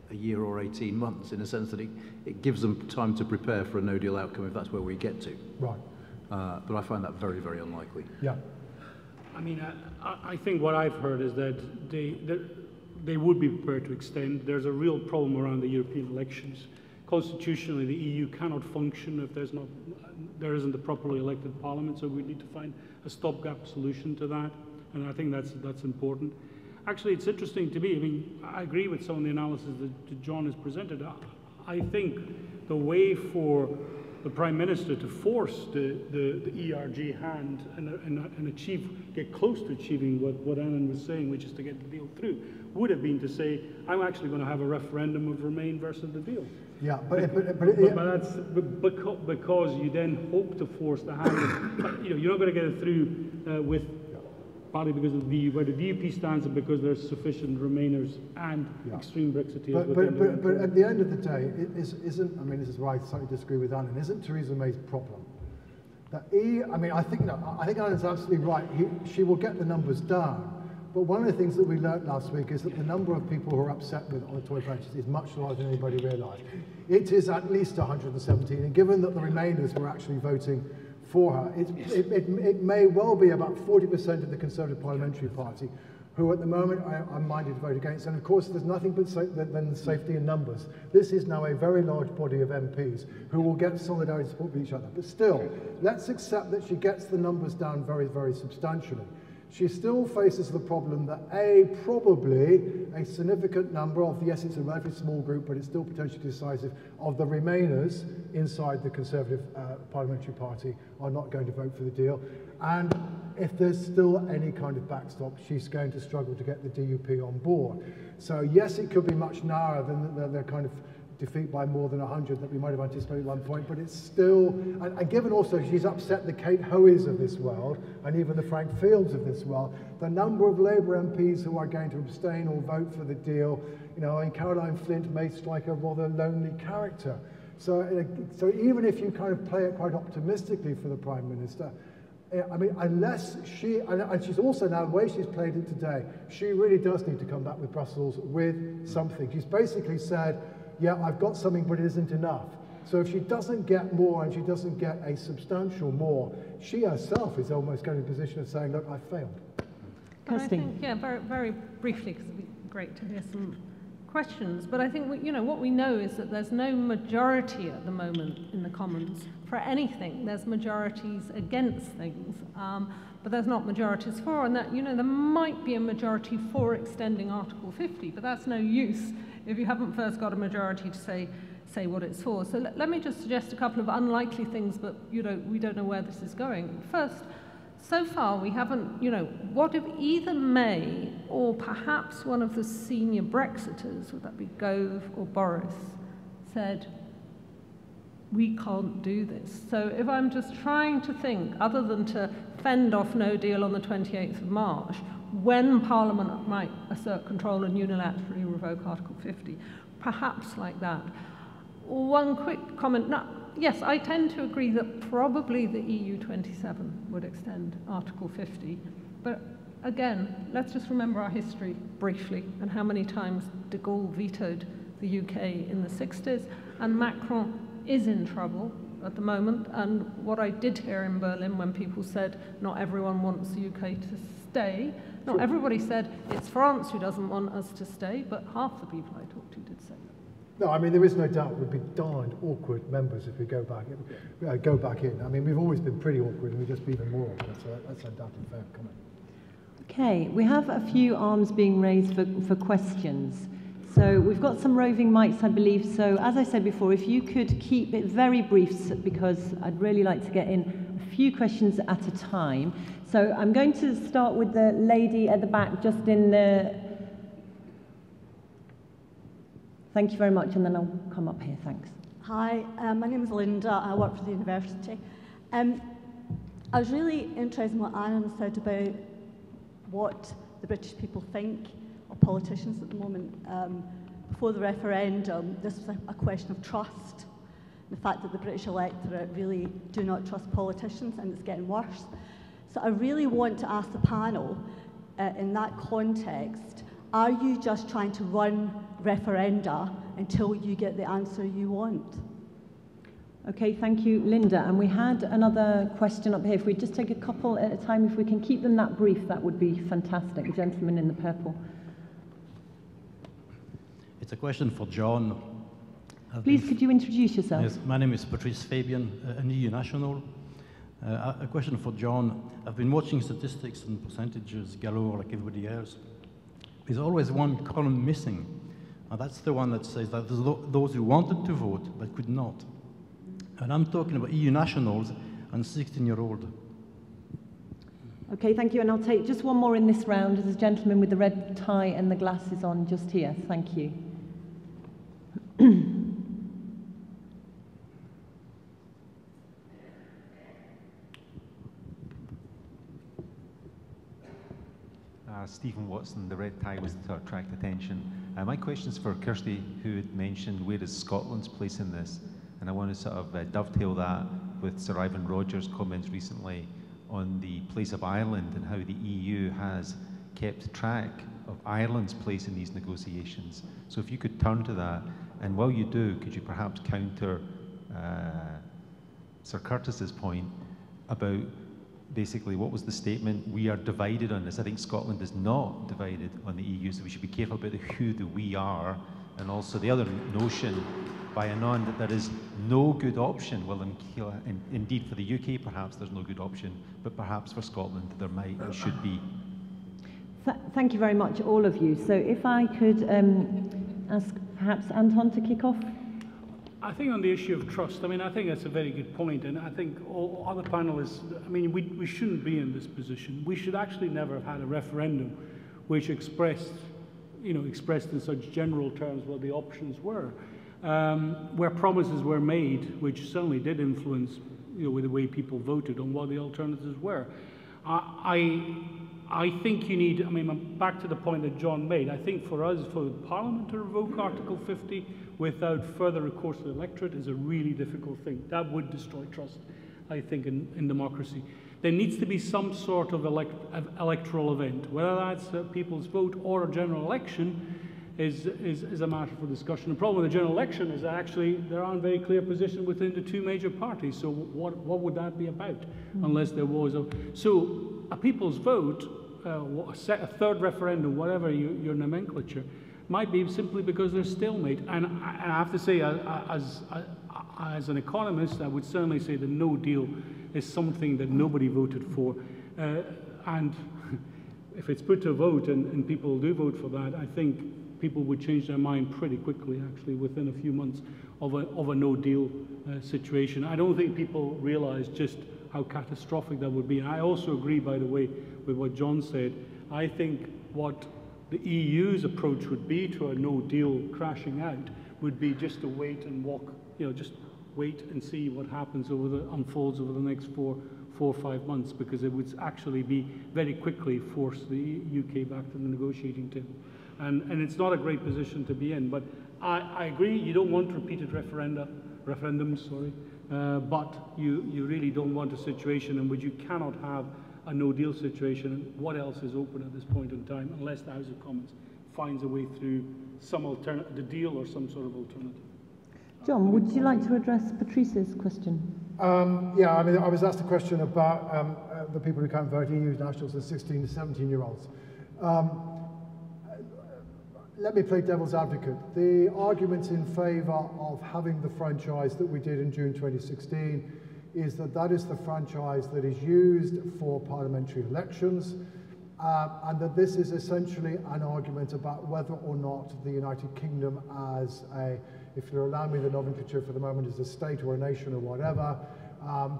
a year or 18 months, in a sense that it gives them time to prepare for a no-deal outcome if that's where we get to. Right. But I find that very, very unlikely. Yeah. I mean, I think what I've heard is that they would be prepared to extend. There's a real problem around the European elections. Constitutionally, the EU cannot function if there isn't a properly elected parliament, so we need to find a stopgap solution to that, and I think that's important. Actually, it's interesting to me. I mean, I agree with some of the analysis that John has presented. I think the way for the Prime Minister to force the ERG hand and get close to achieving what Anand was saying, which is to get the deal through, would have been to say, I'm actually going to have a referendum of Remain versus the deal. Yeah, but that's because you then hope to force the hand. You're not going to get it through with partly because of where the DUP stands and because there's sufficient Remainers and extreme Brexiteers. But at the end of the day, it isn't. I mean, this is where I slightly disagree with Anand. Isn't Theresa May's problem that I think Anand's absolutely right. She will get the numbers down. But one of the things that we learnt last week is that the number of people who are upset on the Tory branches is much larger than anybody realised. It is at least 117, and given that the Remainers were actually voting for her, it may well be about 40% of the Conservative Parliamentary Party who at the moment are minded to vote against. And of course, there's nothing but than safety in numbers. This is now a very large body of MPs who will get solidarity support with each other. But still, let's accept that she gets the numbers down very, very substantially. She still faces the problem that probably a significant number of, yes, it's a relatively small group, but it's still potentially decisive, of the Remainers inside the Conservative Parliamentary Party are not going to vote for the deal. And if there's still any kind of backstop, she's going to struggle to get the DUP on board. So yes, it could be much narrower than the kind of defeat by more than 100 that we might have anticipated at one point, but it's still, and given also she's upset the Kate Hoeys of this world, and even the Frank Fields of this world, the number of Labour MPs who are going to abstain or vote for the deal, you know, and Caroline Flint may strike a rather lonely character. So even if you kind of play it quite optimistically for the Prime Minister, I mean, unless she, and she's also now, the way she's played it today, she really does need to come back with Brussels with something. She's basically said, yeah, I've got something, but it isn't enough. So if she doesn't get more and she doesn't get a substantial more, she herself is almost going to be in a position of saying, look, I failed. Kirsty. I think, yeah, very, very briefly, because it would be great to hear some questions, but I think you know what we know is that there's no majority at the moment in the Commons for anything. There's majorities against things, but there's not majorities for, and that, you know, there might be a majority for extending Article 50, but that's no use if you haven't first got a majority to say what it's for. So let me just suggest a couple of unlikely things, but you know, we don't know where this is going. First, so far we haven't, you know, what if either May or perhaps one of the senior Brexiters, would that be Gove or Boris, said, we can't do this. So if I'm just trying to think, other than to fend off no deal on the 28th of March, when Parliament might assert control and unilaterally revoke Article 50, perhaps like that. One quick comment. Now, yes, I tend to agree that probably the EU 27 would extend Article 50, but again, let's just remember our history briefly and how many times de Gaulle vetoed the UK in the 60s, and Macron is in trouble at the moment, and what I did hear in Berlin when people said not everyone wants the UK to stay, not everybody said it's France who doesn't want us to stay, but half the people I talked to did say that. No, I mean, there is no doubt we'd be darned awkward members if we go back in. I mean, we've always been pretty awkward, and we'd just be even more awkward, so that's undoubtedly fair comment. Okay, we have a few arms being raised for questions. So we've got some roving mics, I believe. So as I said before, if you could keep it very brief, because I'd really like to get in a few questions at a time. So I'm going to start with the lady at the back, just in the... Thank you very much, and then I'll come up here, thanks. Hi, my name is Linda, I work for the university. I was really interested in what Anand said about what the British people think of politicians at the moment. Before the referendum, this was a question of trust. The fact that the British electorate really do not trust politicians, and it's getting worse. So I really want to ask the panel, in that context, are you just trying to run referenda until you get the answer you want? Okay, thank you, Linda. And we had another question up here. If we just take a couple at a time, if we can keep them that brief, that would be fantastic. The gentleman in the purple. It's a question for John. Please, could you introduce yourself? Yes, my name is Patrice Fabian, an EU national. A question for John. I've been watching statistics and percentages galore like everybody else. There's always one column missing, and that's the one that says that there's those who wanted to vote but could not. And I'm talking about EU nationals and 16-year-old. Okay, thank you. And I'll take just one more in this round. There's a gentleman with the red tie and the glasses on just here. Thank you. Stephen Watson, the red tie was to attract attention. My question is for Kirsty, who had mentioned where is Scotland's place in this, and I want to sort of dovetail that with Sir Ivan Rogers' comments recently on the place of Ireland and how the EU has kept track of Ireland's place in these negotiations. So if you could turn to that, and while you do, could you perhaps counter Sir Curtis's point about basically what was the statement, we are divided on this. I think Scotland is not divided on the EU, so we should be careful about who the we are, and also the other notion by Anand that there is no good option. Well, indeed for the UK perhaps there's no good option, but perhaps for Scotland there might and should be. Thank you very much, all of you. So if I could ask perhaps Anton to kick off. I think on the issue of trust, I mean, I think that's a very good point, and I think all other panelists, I mean, we shouldn't be in this position. We should actually never have had a referendum which expressed in such general terms what the options were. where promises were made, which certainly did influence, with the way people voted on what the alternatives were. I think you need, back to the point that John made, I think for us, for Parliament to revoke Article 50 without further recourse to the electorate is a really difficult thing. That would destroy trust, I think, in democracy. There needs to be some sort of electoral event, whether that's a people's vote or a general election is a matter for discussion. The problem with the general election is that actually there aren't very clear positions within the two major parties. So what would that be about unless there was a people's vote, a third referendum, whatever your nomenclature, might be simply because there's stalemate. And I have to say, as an economist, I would certainly say the no deal is something that nobody voted for. And if it's put to a vote and people do vote for that, I think people would change their mind pretty quickly, actually, within a few months of a no-deal situation. I don't think people realize just how catastrophic that would be. And I also agree, by the way, with what John said. I think what the EU's approach would be to a no-deal crashing out would be just to wait and walk, just wait and see what happens unfolds over the next four or 5 months, because it would actually be very quickly force the UK back to the negotiating table. And it's not a great position to be in, but I agree, you don't want repeated referendums, but you really don't want a situation in which you cannot have a no-deal situation. And what else is open at this point in time, unless the House of Commons finds a way through some alternative, the deal or some sort of alternative. John, would you like to address Patrice's question? Yeah, I was asked a question about the people who can't vote, EU nationals and 16 to 17-year-olds. Let me play devil's advocate. The argument in favour of having the franchise that we did in June 2016 is that is the franchise that is used for parliamentary elections, and that this is essentially an argument about whether or not the United Kingdom as if you'll allow me the nomenclature for the moment, as a state or a nation or whatever,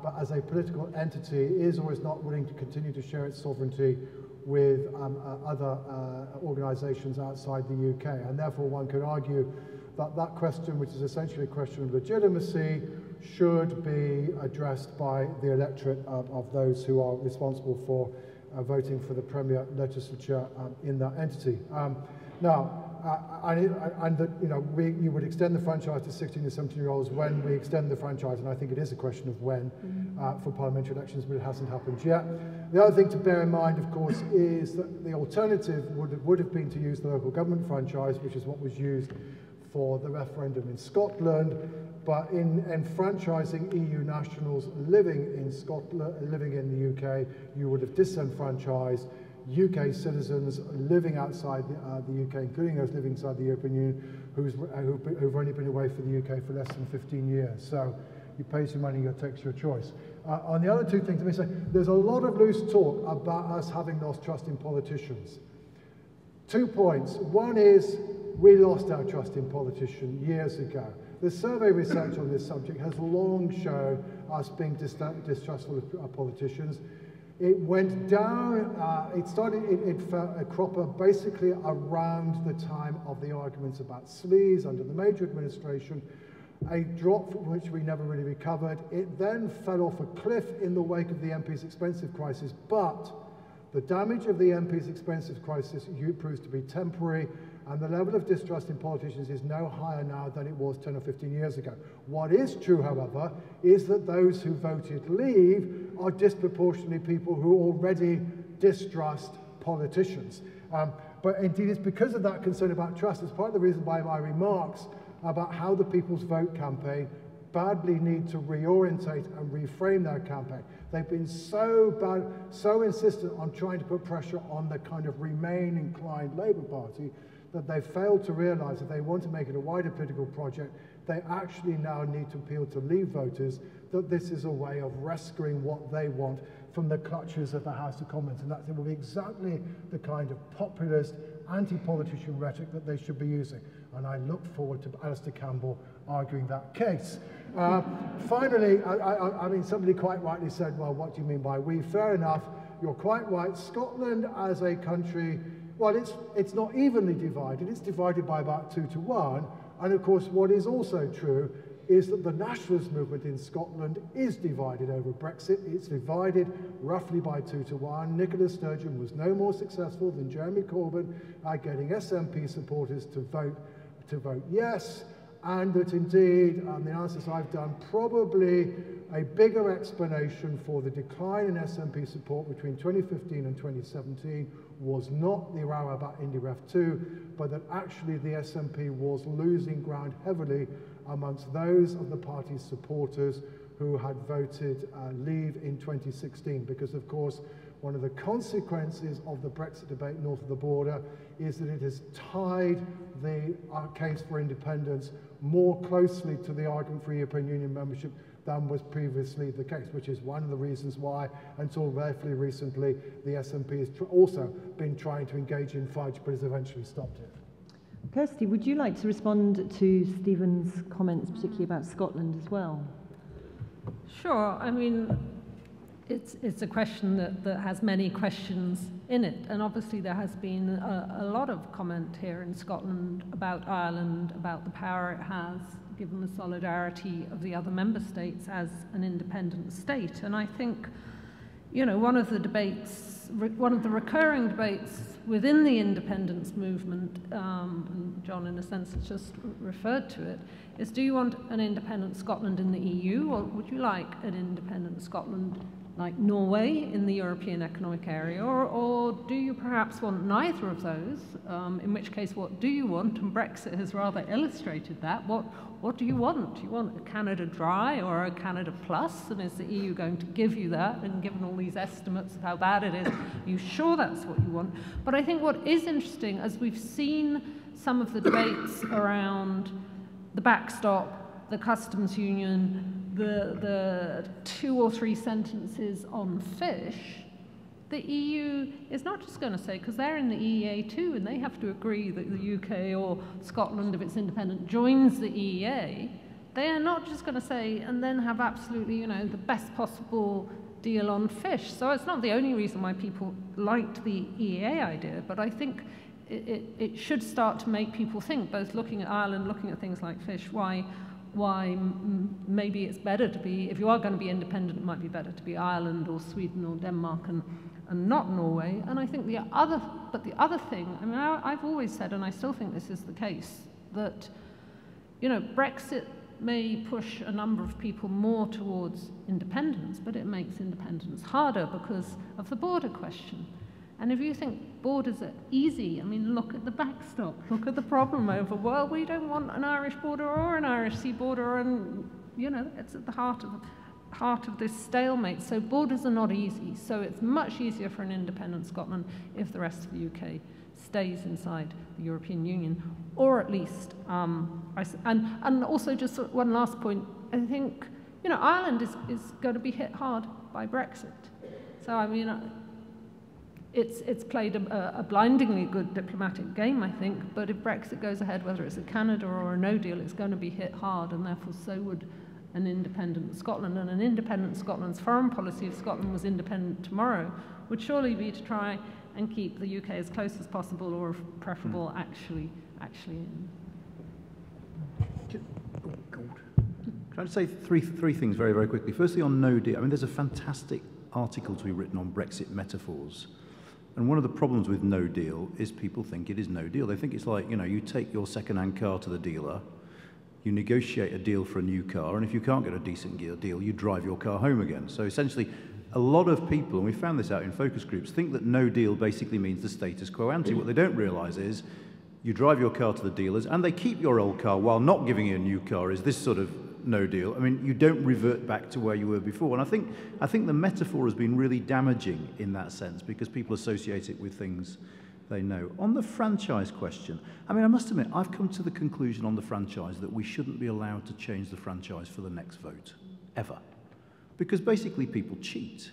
but as a political entity is or is not willing to continue to share its sovereignty with other organisations outside the UK. And therefore one could argue that that question, which is essentially a question of legitimacy, should be addressed by the electorate of those who are responsible for voting for the Premier legislature in that entity. You would extend the franchise to 16 to 17-year-olds when we extend the franchise, and I think it is a question of when for parliamentary elections, but it hasn't happened yet. The other thing to bear in mind, of course, is that the alternative would have been to use the local government franchise, which is what was used for the referendum in Scotland, but in enfranchising EU nationals living in Scotland, living in the UK, you would have disenfranchised UK citizens living outside the UK, including those living inside the European Union, who've only been away from the UK for less than 15 years. So you pay some money, you take your choice. On the other two things, let me say, there's a lot of loose talk about us having lost trust in politicians. 2 points. One is, we lost our trust in politicians years ago. The survey research on this subject has long shown us being distrustful of politicians. It went down, it fell a cropper basically around the time of the arguments about sleaze under the Major administration, a drop from which we never really recovered. It then fell off a cliff in the wake of the MP's expensive crisis, but the damage of the MP's expensive crisis proves to be temporary, and the level of distrust in politicians is no higher now than it was 10 or 15 years ago. What is true, however, is that those who voted leave are disproportionately people who already distrust politicians. But indeed, it's because of that concern about trust, it's part of the reason why my remarks about how the People's Vote campaign badly need to reorientate and reframe their campaign. They've been so insistent on trying to put pressure on the kind of Remain inclined Labour Party that they've failed to realise that they want to make it a wider political project. They actually now need to appeal to Leave voters that this is a way of rescuing what they want from the clutches of the House of Commons, and that will be exactly the kind of populist, anti-politician rhetoric that they should be using. And I look forward to Alistair Campbell arguing that case. Finally, I mean, somebody quite rightly said, well, what do you mean by we? Fair enough, you're quite right. Scotland as a country, well, it's not evenly divided. It's divided by about 2 to 1. And of course, what is also true is that the nationalist movement in Scotland is divided over Brexit. It's divided roughly by 2-1. Nicola Sturgeon was no more successful than Jeremy Corbyn at getting SNP supporters to vote yes, and that indeed, the analysis I've done, probably a bigger explanation for the decline in SNP support between 2015 and 2017 was not the row about IndyRef 2, but that actually the SNP was losing ground heavily amongst those of the party's supporters who had voted leave in 2016, because of course one of the consequences of the Brexit debate north of the border is that it has tied the case for independence more closely to the argument for European Union membership than was previously the case, which is one of the reasons why, until relatively recently, the SNP has also been trying to engage in fudge, but has eventually stopped it. Kirsty, would you like to respond to Stephen's comments, particularly about Scotland as well? Sure. I mean, it's a question that has many questions in it, and obviously there has been a lot of comment here in Scotland about Ireland, about the power it has, given the solidarity of the other member states as an independent state. And I think, you know, one of the recurring debates within the independence movement, and John in a sense has just referred to it, is do you want an independent Scotland in the EU, or would you like an independent Scotland like Norway in the European Economic Area, or do you perhaps want neither of those, in which case what do you want? And Brexit has rather illustrated that. What do you want? Do you want a Canada dry or a Canada plus? And is the EU going to give you that? And given all these estimates of how bad it is, are you sure that's what you want? But I think what is interesting, as we've seen some of the debates around the backstop, the customs union, the 2 or 3 sentences on fish, the EU is not just going to say, because they're in the EEA too, and they have to agree that the UK or Scotland, if it's independent, joins the EEA. They are not just going to say, and then have absolutely, you know, the best possible deal on fish. So it's not the only reason why people liked the EEA idea, but I think it should start to make people think, both looking at Ireland, looking at things like fish, why maybe it's better to be, if you are going to be independent, it might be better to be Ireland or Sweden or Denmark and not Norway. And I think the other thing, I mean, I've always said, and I still think this is the case, that, you know, Brexit may push a number of people more towards independence, but it makes independence harder because of the border question. And if you think borders are easy, I mean, look at the backstop, look at the problem over, well, we don't want an Irish border or an Irish sea border, and, you know, it's at the heart of this stalemate. So borders are not easy. So it's much easier for an independent Scotland if the rest of the UK stays inside the European Union, or at least, and also just one last point, I think, you know, Ireland is going to be hit hard by Brexit. So, I mean, it's played a blindingly good diplomatic game, I think, but if Brexit goes ahead, whether it's a Canada or a no deal, it's going to be hit hard, and therefore so would an independent Scotland. And an independent Scotland's foreign policy, if Scotland was independent tomorrow, would surely be to try and keep the UK as close as possible, or if preferable, actually in. Oh, God. Can I just say three things very, very quickly? Firstly, on no deal. I mean, there's a fantastic article to be written on Brexit metaphors. And one of the problems with no deal is people think it is no deal. They think it's like, you know, you take your second-hand car to the dealer, you negotiate a deal for a new car, and if you can't get a decent deal, you drive your car home again. So essentially, a lot of people, and we found this out in focus groups, think that no deal basically means the status quo ante. What they don't realise is you drive your car to the dealers, and they keep your old car while not giving you a new car. Is this sort of no deal? I mean, you don't revert back to where you were before. And I think the metaphor has been really damaging in that sense, because people associate it with things they know. On the franchise question, I mean, I must admit, I've come to the conclusion on the franchise that we shouldn't be allowed to change the franchise for the next vote, ever. Because basically people cheat.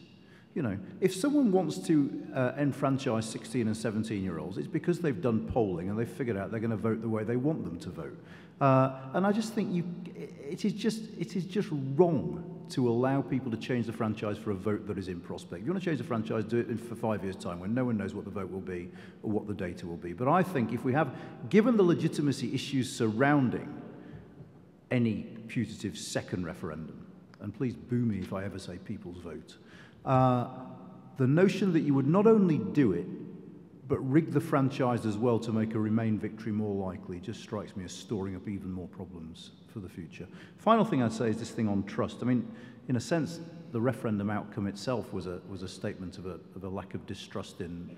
You know, if someone wants to enfranchise 16 and 17-year-olds, it's because they've done polling and they've figured out they're going to vote the way they want them to vote. And I just think it is just wrong to allow people to change the franchise for a vote that is in prospect. If you want to change the franchise, do it for 5 years' time when no one knows what the vote will be or what the data will be. But I think if we have, given the legitimacy issues surrounding any putative second referendum, and please boo me if I ever say people's vote, the notion that you would not only do it, but rig the franchise as well to make a Remain victory more likely just strikes me as storing up even more problems for the future. Final thing I'd say is this thing on trust. I mean, in a sense, the referendum outcome itself was a statement of a lack of distrust in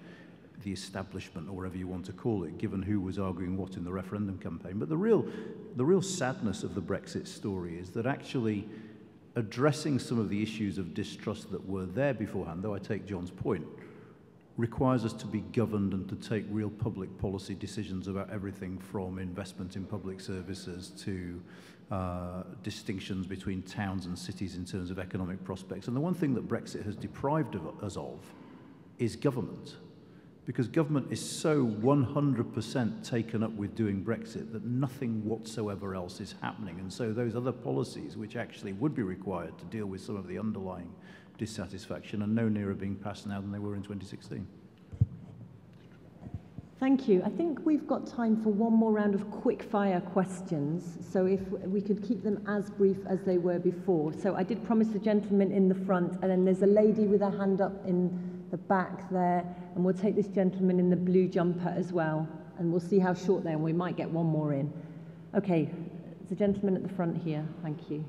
the establishment, or whatever you want to call it, given who was arguing what in the referendum campaign. But the real sadness of the Brexit story is that actually addressing some of the issues of distrust that were there beforehand, though I take John's point, requires us to be governed and to take real public policy decisions about everything from investment in public services to distinctions between towns and cities in terms of economic prospects. And the one thing that Brexit has deprived us of is government. Because government is so 100% taken up with doing Brexit that nothing whatsoever else is happening. And so those other policies, which actually would be required to deal with some of the underlying dissatisfaction, are no nearer being passed now than they were in 2016. Thank you. I think we've got time for one more round of quick-fire questions. So if we could keep them as brief as they were before. So I did promise the gentleman in the front, and then there's a lady with her hand up in the back there, and we'll take this gentleman in the blue jumper as well, and we'll see how short they are, and we might get one more in. Okay, the gentleman at the front here. Thank you.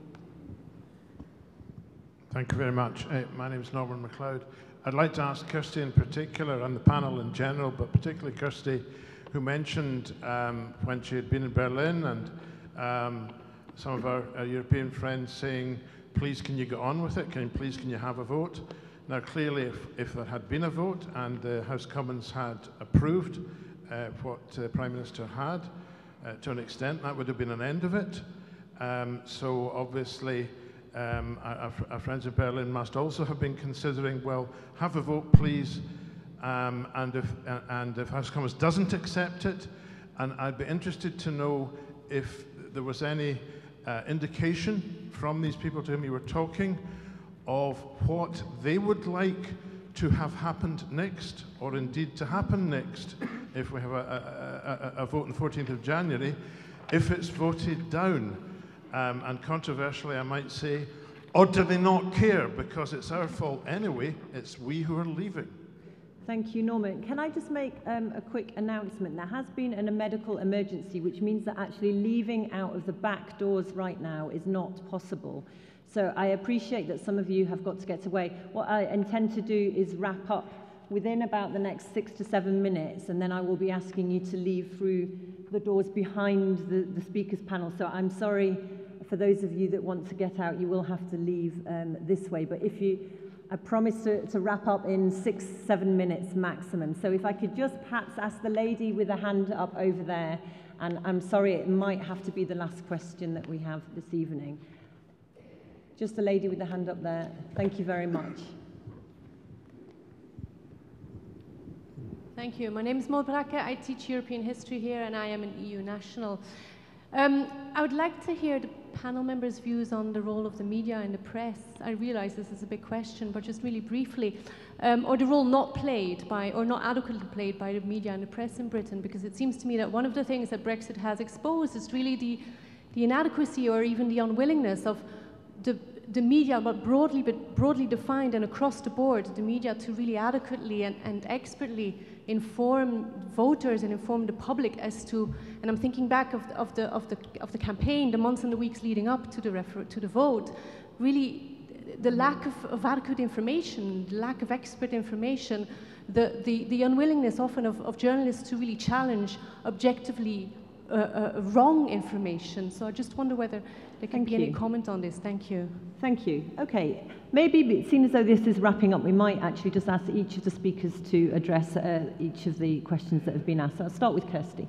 Thank you very much. My name is Norman MacLeod. I'd like to ask Kirsty in particular, and the panel in general, but particularly Kirsty, who mentioned when she had been in Berlin and some of our European friends saying, please can you get on with it, please can you have a vote? Now clearly if there had been a vote and the House Commons had approved what the Prime Minister had, to an extent that would have been an end of it. So obviously our friends in Berlin must also have been considering, well, have a vote please, and if House Commons doesn't accept it, and I'd be interested to know if there was any indication from these people to whom you were talking of what they would like to have happened next, or indeed to happen next, if we have a vote on the 14th of January, if it's voted down. And controversially, I might say, or do they not care because it's our fault anyway, it's we who are leaving? Thank you, Norman. Can I just make a quick announcement? There has been a medical emergency, which means that actually leaving out of the back doors right now is not possible. So I appreciate that some of you have got to get away. What I intend to do is wrap up within about the next 6 to 7 minutes, and then I will be asking you to leave through the doors behind the speakers panel. So I'm sorry for those of you that want to get out, you will have to leave this way. But I promise to wrap up in 6 to 7 minutes maximum. So if I could just perhaps ask the lady with a hand up over there, and I'm sorry, it might have to be the last question that we have this evening. Just the lady with the hand up there. Thank you very much. Thank you. My name is Maud Bracke. I teach European history here, and I am an EU national. I would like to hear the panel members' views on the role of the media and the press. I realize this is a big question, but just really briefly, or the role not played by, or not adequately played by the media and the press in Britain, because it seems to me that one of the things that Brexit has exposed is really the inadequacy or even the unwillingness of the media, but broadly defined and across the board, the media to really adequately and expertly inform voters and inform the public as to, and I'm thinking back of the campaign, the months and the weeks leading up to the vote, really the lack of adequate information, the lack of expert information, the unwillingness often of journalists to really challenge objectively wrong information. So I just wonder whether there can be any comment on this. Thank you. Thank you. Okay, maybe seeing as though this is wrapping up, we might actually just ask each of the speakers to address each of the questions that have been asked. So I'll start with Kirsty.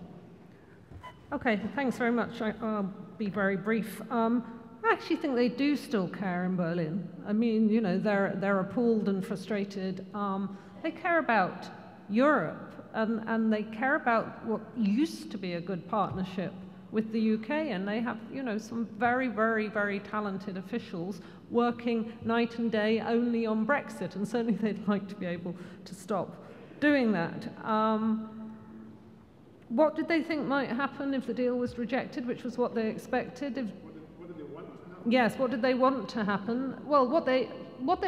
Okay, thanks very much. I'll be very brief. I actually think they do still care in Berlin. I mean, you know, they're appalled and frustrated. They care about Europe. And they care about what used to be a good partnership with the UK, and they have, you know, some very, very, very talented officials working night and day only on Brexit, and certainly they'd like to be able to stop doing that. What did they think might happen if the deal was rejected, which was what they expected? Yes, what did they want to happen? Well, what they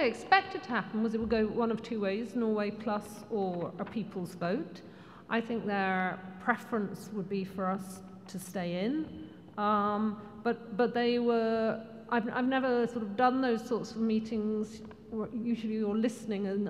expected to happen was it would go one of two ways, Norway plus or a people's vote. I think their preference would be for us to stay in, but they were, I've never sort of done those sorts of meetings where usually you're listening and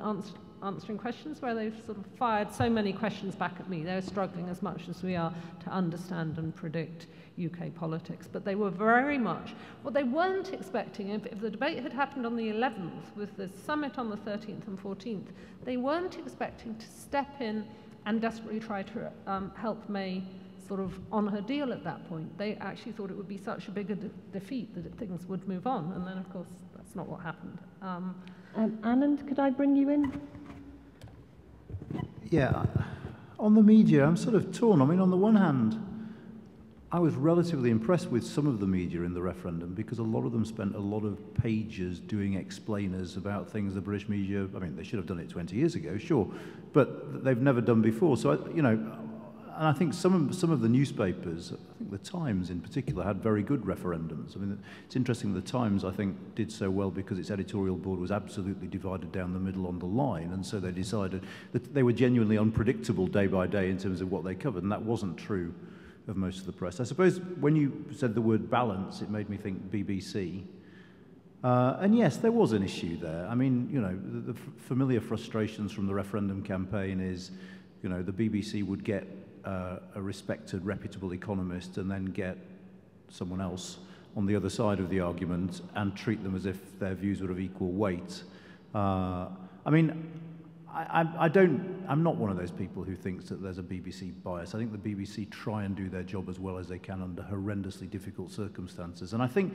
answering questions where they've sort of fired so many questions back at me. They're struggling as much as we are to understand and predict UK politics. But they were very much, what they weren't expecting, if the debate had happened on the 11th with the summit on the 13th and 14th, they weren't expecting to step in and desperately try to help May sort of on her deal at that point. They actually thought it would be such a big defeat that things would move on. And then, of course, that's not what happened. Anand, could I bring you in? Yeah, on the media, I'm sort of torn. I mean, on the one hand, I was relatively impressed with some of the media in the referendum because a lot of them spent a lot of pages doing explainers about things the British media, I mean, they should have done it 20 years ago, sure, but they've never done before. So, and I think some of the newspapers, I think the Times in particular, had very good referendums. I mean, it's interesting the Times, I think, did so well because its editorial board was absolutely divided down the middle on the line, and so they decided that they were genuinely unpredictable day by day in terms of what they covered, and that wasn't true of most of the press. I suppose when you said the word balance, it made me think BBC. And yes, there was an issue there. I mean, the familiar frustrations from the referendum campaign is, the BBC would get a respected, reputable economist and then get someone else on the other side of the argument and treat them as if their views were of equal weight. I mean, I'm not one of those people who thinks that there's a BBC bias. I think the BBC try and do their job as well as they can under horrendously difficult circumstances. And I think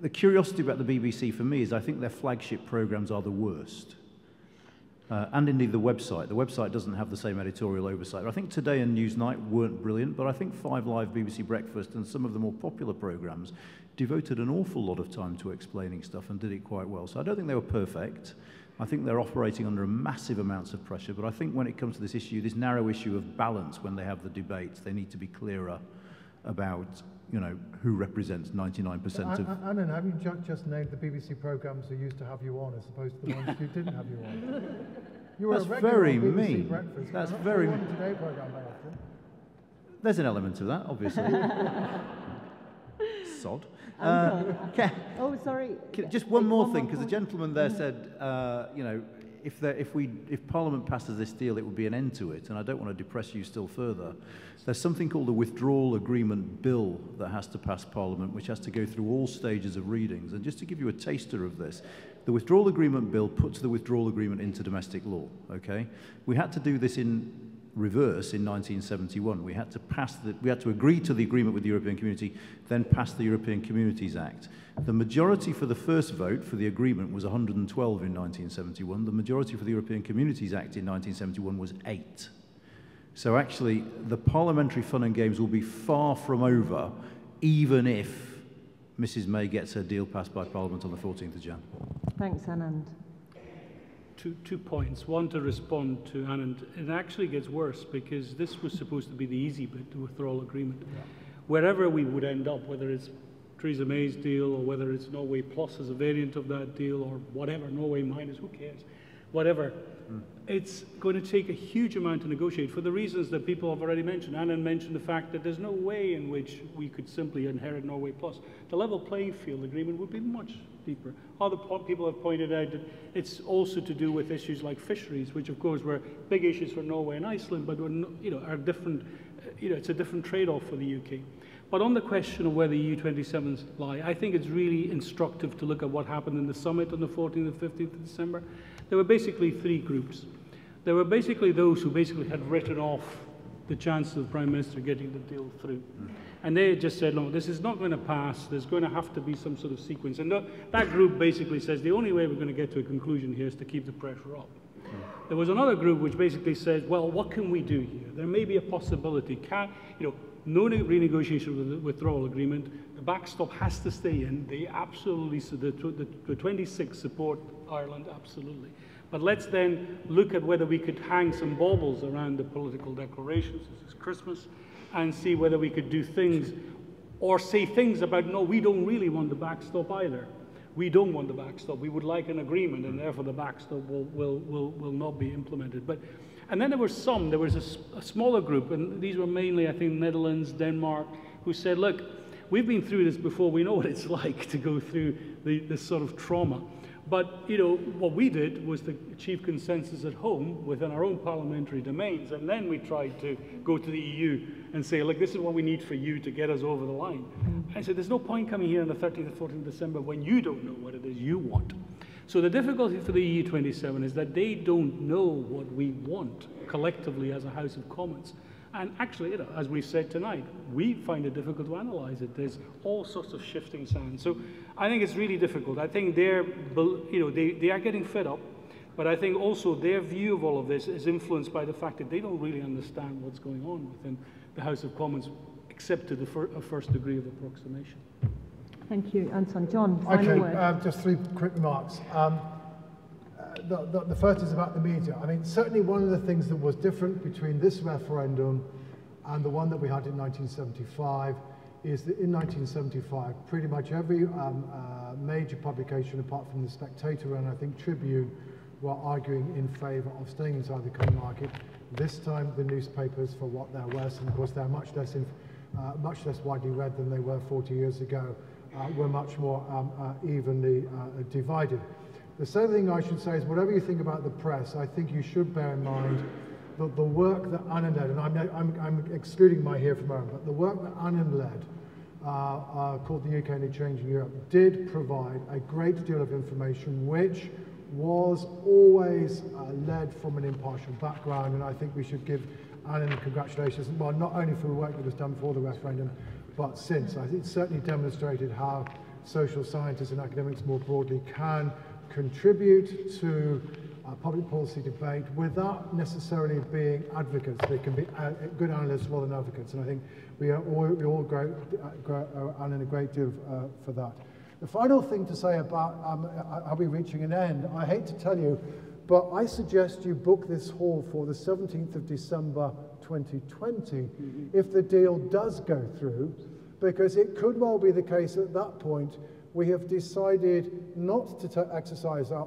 the curiosity about the BBC for me is I think their flagship programmes are the worst. And indeed the website. The website doesn't have the same editorial oversight. I think Today and Newsnight weren't brilliant, but I think 5 Live, BBC Breakfast and some of the more popular programmes devoted an awful lot of time to explaining stuff and did it quite well. So I don't think they were perfect. I think they're operating under massive amounts of pressure, but I think when it comes to this issue, this narrow issue of balance when they have the debates, they need to be clearer about, who represents 99% of... Anand, have you just named the BBC programmes who used to have you on as opposed to the ones who didn't have you on? You were That's a regular very on BBC mean. Breakfast. That's not very on Today programme very often. There's an element of that, obviously. Sod. Oh, sorry. Just one more thing, because the gentleman there said, if Parliament passes this deal, it would be an end to it, and I don't want to depress you still further. There's something called the Withdrawal Agreement Bill that has to pass Parliament, which has to go through all stages of readings. And just to give you a taster of this, the Withdrawal Agreement Bill puts the withdrawal agreement into domestic law, okay? We had to do this in reverse in 1971. We had to agree to the agreement with the European Community, then pass the European Communities Act. The majority for the first vote for the agreement was 112 in 1971. The majority for the European Communities Act in 1971 was 8. So actually, the parliamentary fun and games will be far from over, even if Mrs May gets her deal passed by Parliament on the 14th of Jan. Thanks, Anand. Two points. One, to respond to Anand. It actually gets worse because this was supposed to be the easy bit, the withdrawal agreement. Yeah. Wherever we would end up, whether it's Theresa May's deal or whether it's Norway Plus as a variant of that deal or whatever, Norway minus, who cares? Whatever. It's going to take a huge amount to negotiate for the reasons that people have already mentioned. Anand mentioned the fact that there's no way in which we could simply inherit Norway Plus. The level playing field agreement would be much deeper. Other people have pointed out that it's also to do with issues like fisheries, which of course were big issues for Norway and Iceland, but are different. It's a different trade-off for the UK. But on the question of where the EU27s lie, I think it's really instructive to look at what happened in the summit on the 14th and 15th of December. There were basically 3 groups. There were basically those who basically had written off the chances of the Prime Minister getting the deal through. And they just said, no, this is not going to pass. There's going to have to be some sort of sequence. And that group basically says the only way we're going to get to a conclusion here is to keep the pressure up. There was another group which basically said, well, what can we do here? There may be a possibility. No renegotiation of the withdrawal agreement. The backstop has to stay in. They absolutely, so the 26 support Ireland, absolutely. But let's then look at whether we could hang some baubles around the political declarations, this is Christmas, and see whether we could do things or say things about, no, we don't really want the backstop either. We don't want the backstop. We would like an agreement, and therefore the backstop will not be implemented. And then there was a smaller group, and these were mainly, I think, Netherlands, Denmark, who said, look, we've been through this before. We know what it's like to go through this sort of trauma. But, you know, what we did was to achieve consensus at home within our own parliamentary domains, and then we tried to go to the EU and say, look, this is what we need for you to get us over the line. I said, there's no point coming here on the 13th or 14th of December when you don't know what it is you want. So the difficulty for the EU27 is that they don't know what we want collectively as a House of Commons. And actually, you know, as we've said tonight, we find it difficult to analyse it. There's all sorts of shifting sands. So I think it's really difficult. I think they are getting fed up, but I think also their view of all of this is influenced by the fact that they don't really understand what's going on within the House of Commons, except to the first degree of approximation. Thank you, Anton. John, final word. Just 3 quick remarks. The first is about the media. I mean, certainly one of the things that was different between this referendum and the one that we had in 1975 is that in 1975, pretty much every major publication, apart from The Spectator and I think Tribune, were arguing in favour of staying inside the common market. This time, the newspapers, for what they're worth, and of course they're much less widely read than they were 40 years ago, were much more evenly divided. The second thing I should say is, whatever you think about the press, I think you should bear in mind that the work that Anand led, and I'm excluding my here from home, but the work that Anand led, called the UK and a Changing Europe, did provide a great deal of information which was always led from an impartial background, and I think we should give Anand congratulations, well, not only for the work that was done before the referendum, but since. I think it certainly demonstrated how social scientists and academics more broadly can contribute to public policy debate without necessarily being advocates. They can be good analysts rather than advocates, and I think we all grow Anand a great deal for that. The final thing to say about are we reaching an end, I hate to tell you, but I suggest you book this hall for the 17th of December 2020 if the deal does go through, because it could well be the case at that point we have decided not to exercise our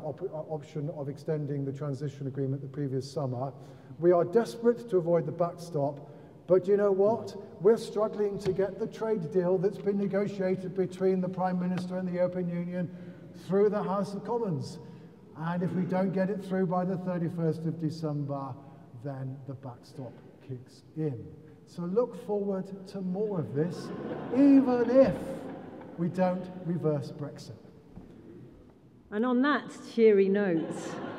option of extending the transition agreement the previous summer. We are desperate to avoid the backstop, but you know what? We're struggling to get the trade deal that's been negotiated between the Prime Minister and the European Union through the House of Commons. And if we don't get it through by the 31st of December, then the backstop kicks in. So look forward to more of this, even if we don't reverse Brexit. And on that cheery note,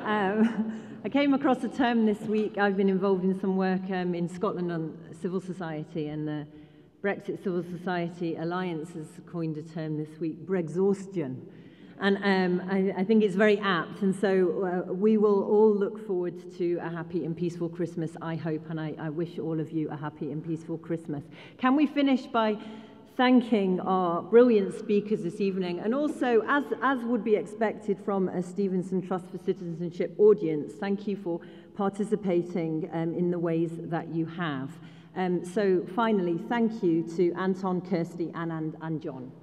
I came across a term this week. I've been involved in some work in Scotland on civil society, and the Brexit Civil Society Alliance has coined a term this week, Brexhaustion. And I think it's very apt, and so we will all look forward to a happy and peaceful Christmas, I hope, and I wish all of you a happy and peaceful Christmas. Can we finish by thanking our brilliant speakers this evening, and also, as would be expected from a Stevenson Trust for Citizenship audience, thank you for participating in the ways that you have. So finally, thank you to Anton, Kirsty, Anand and John.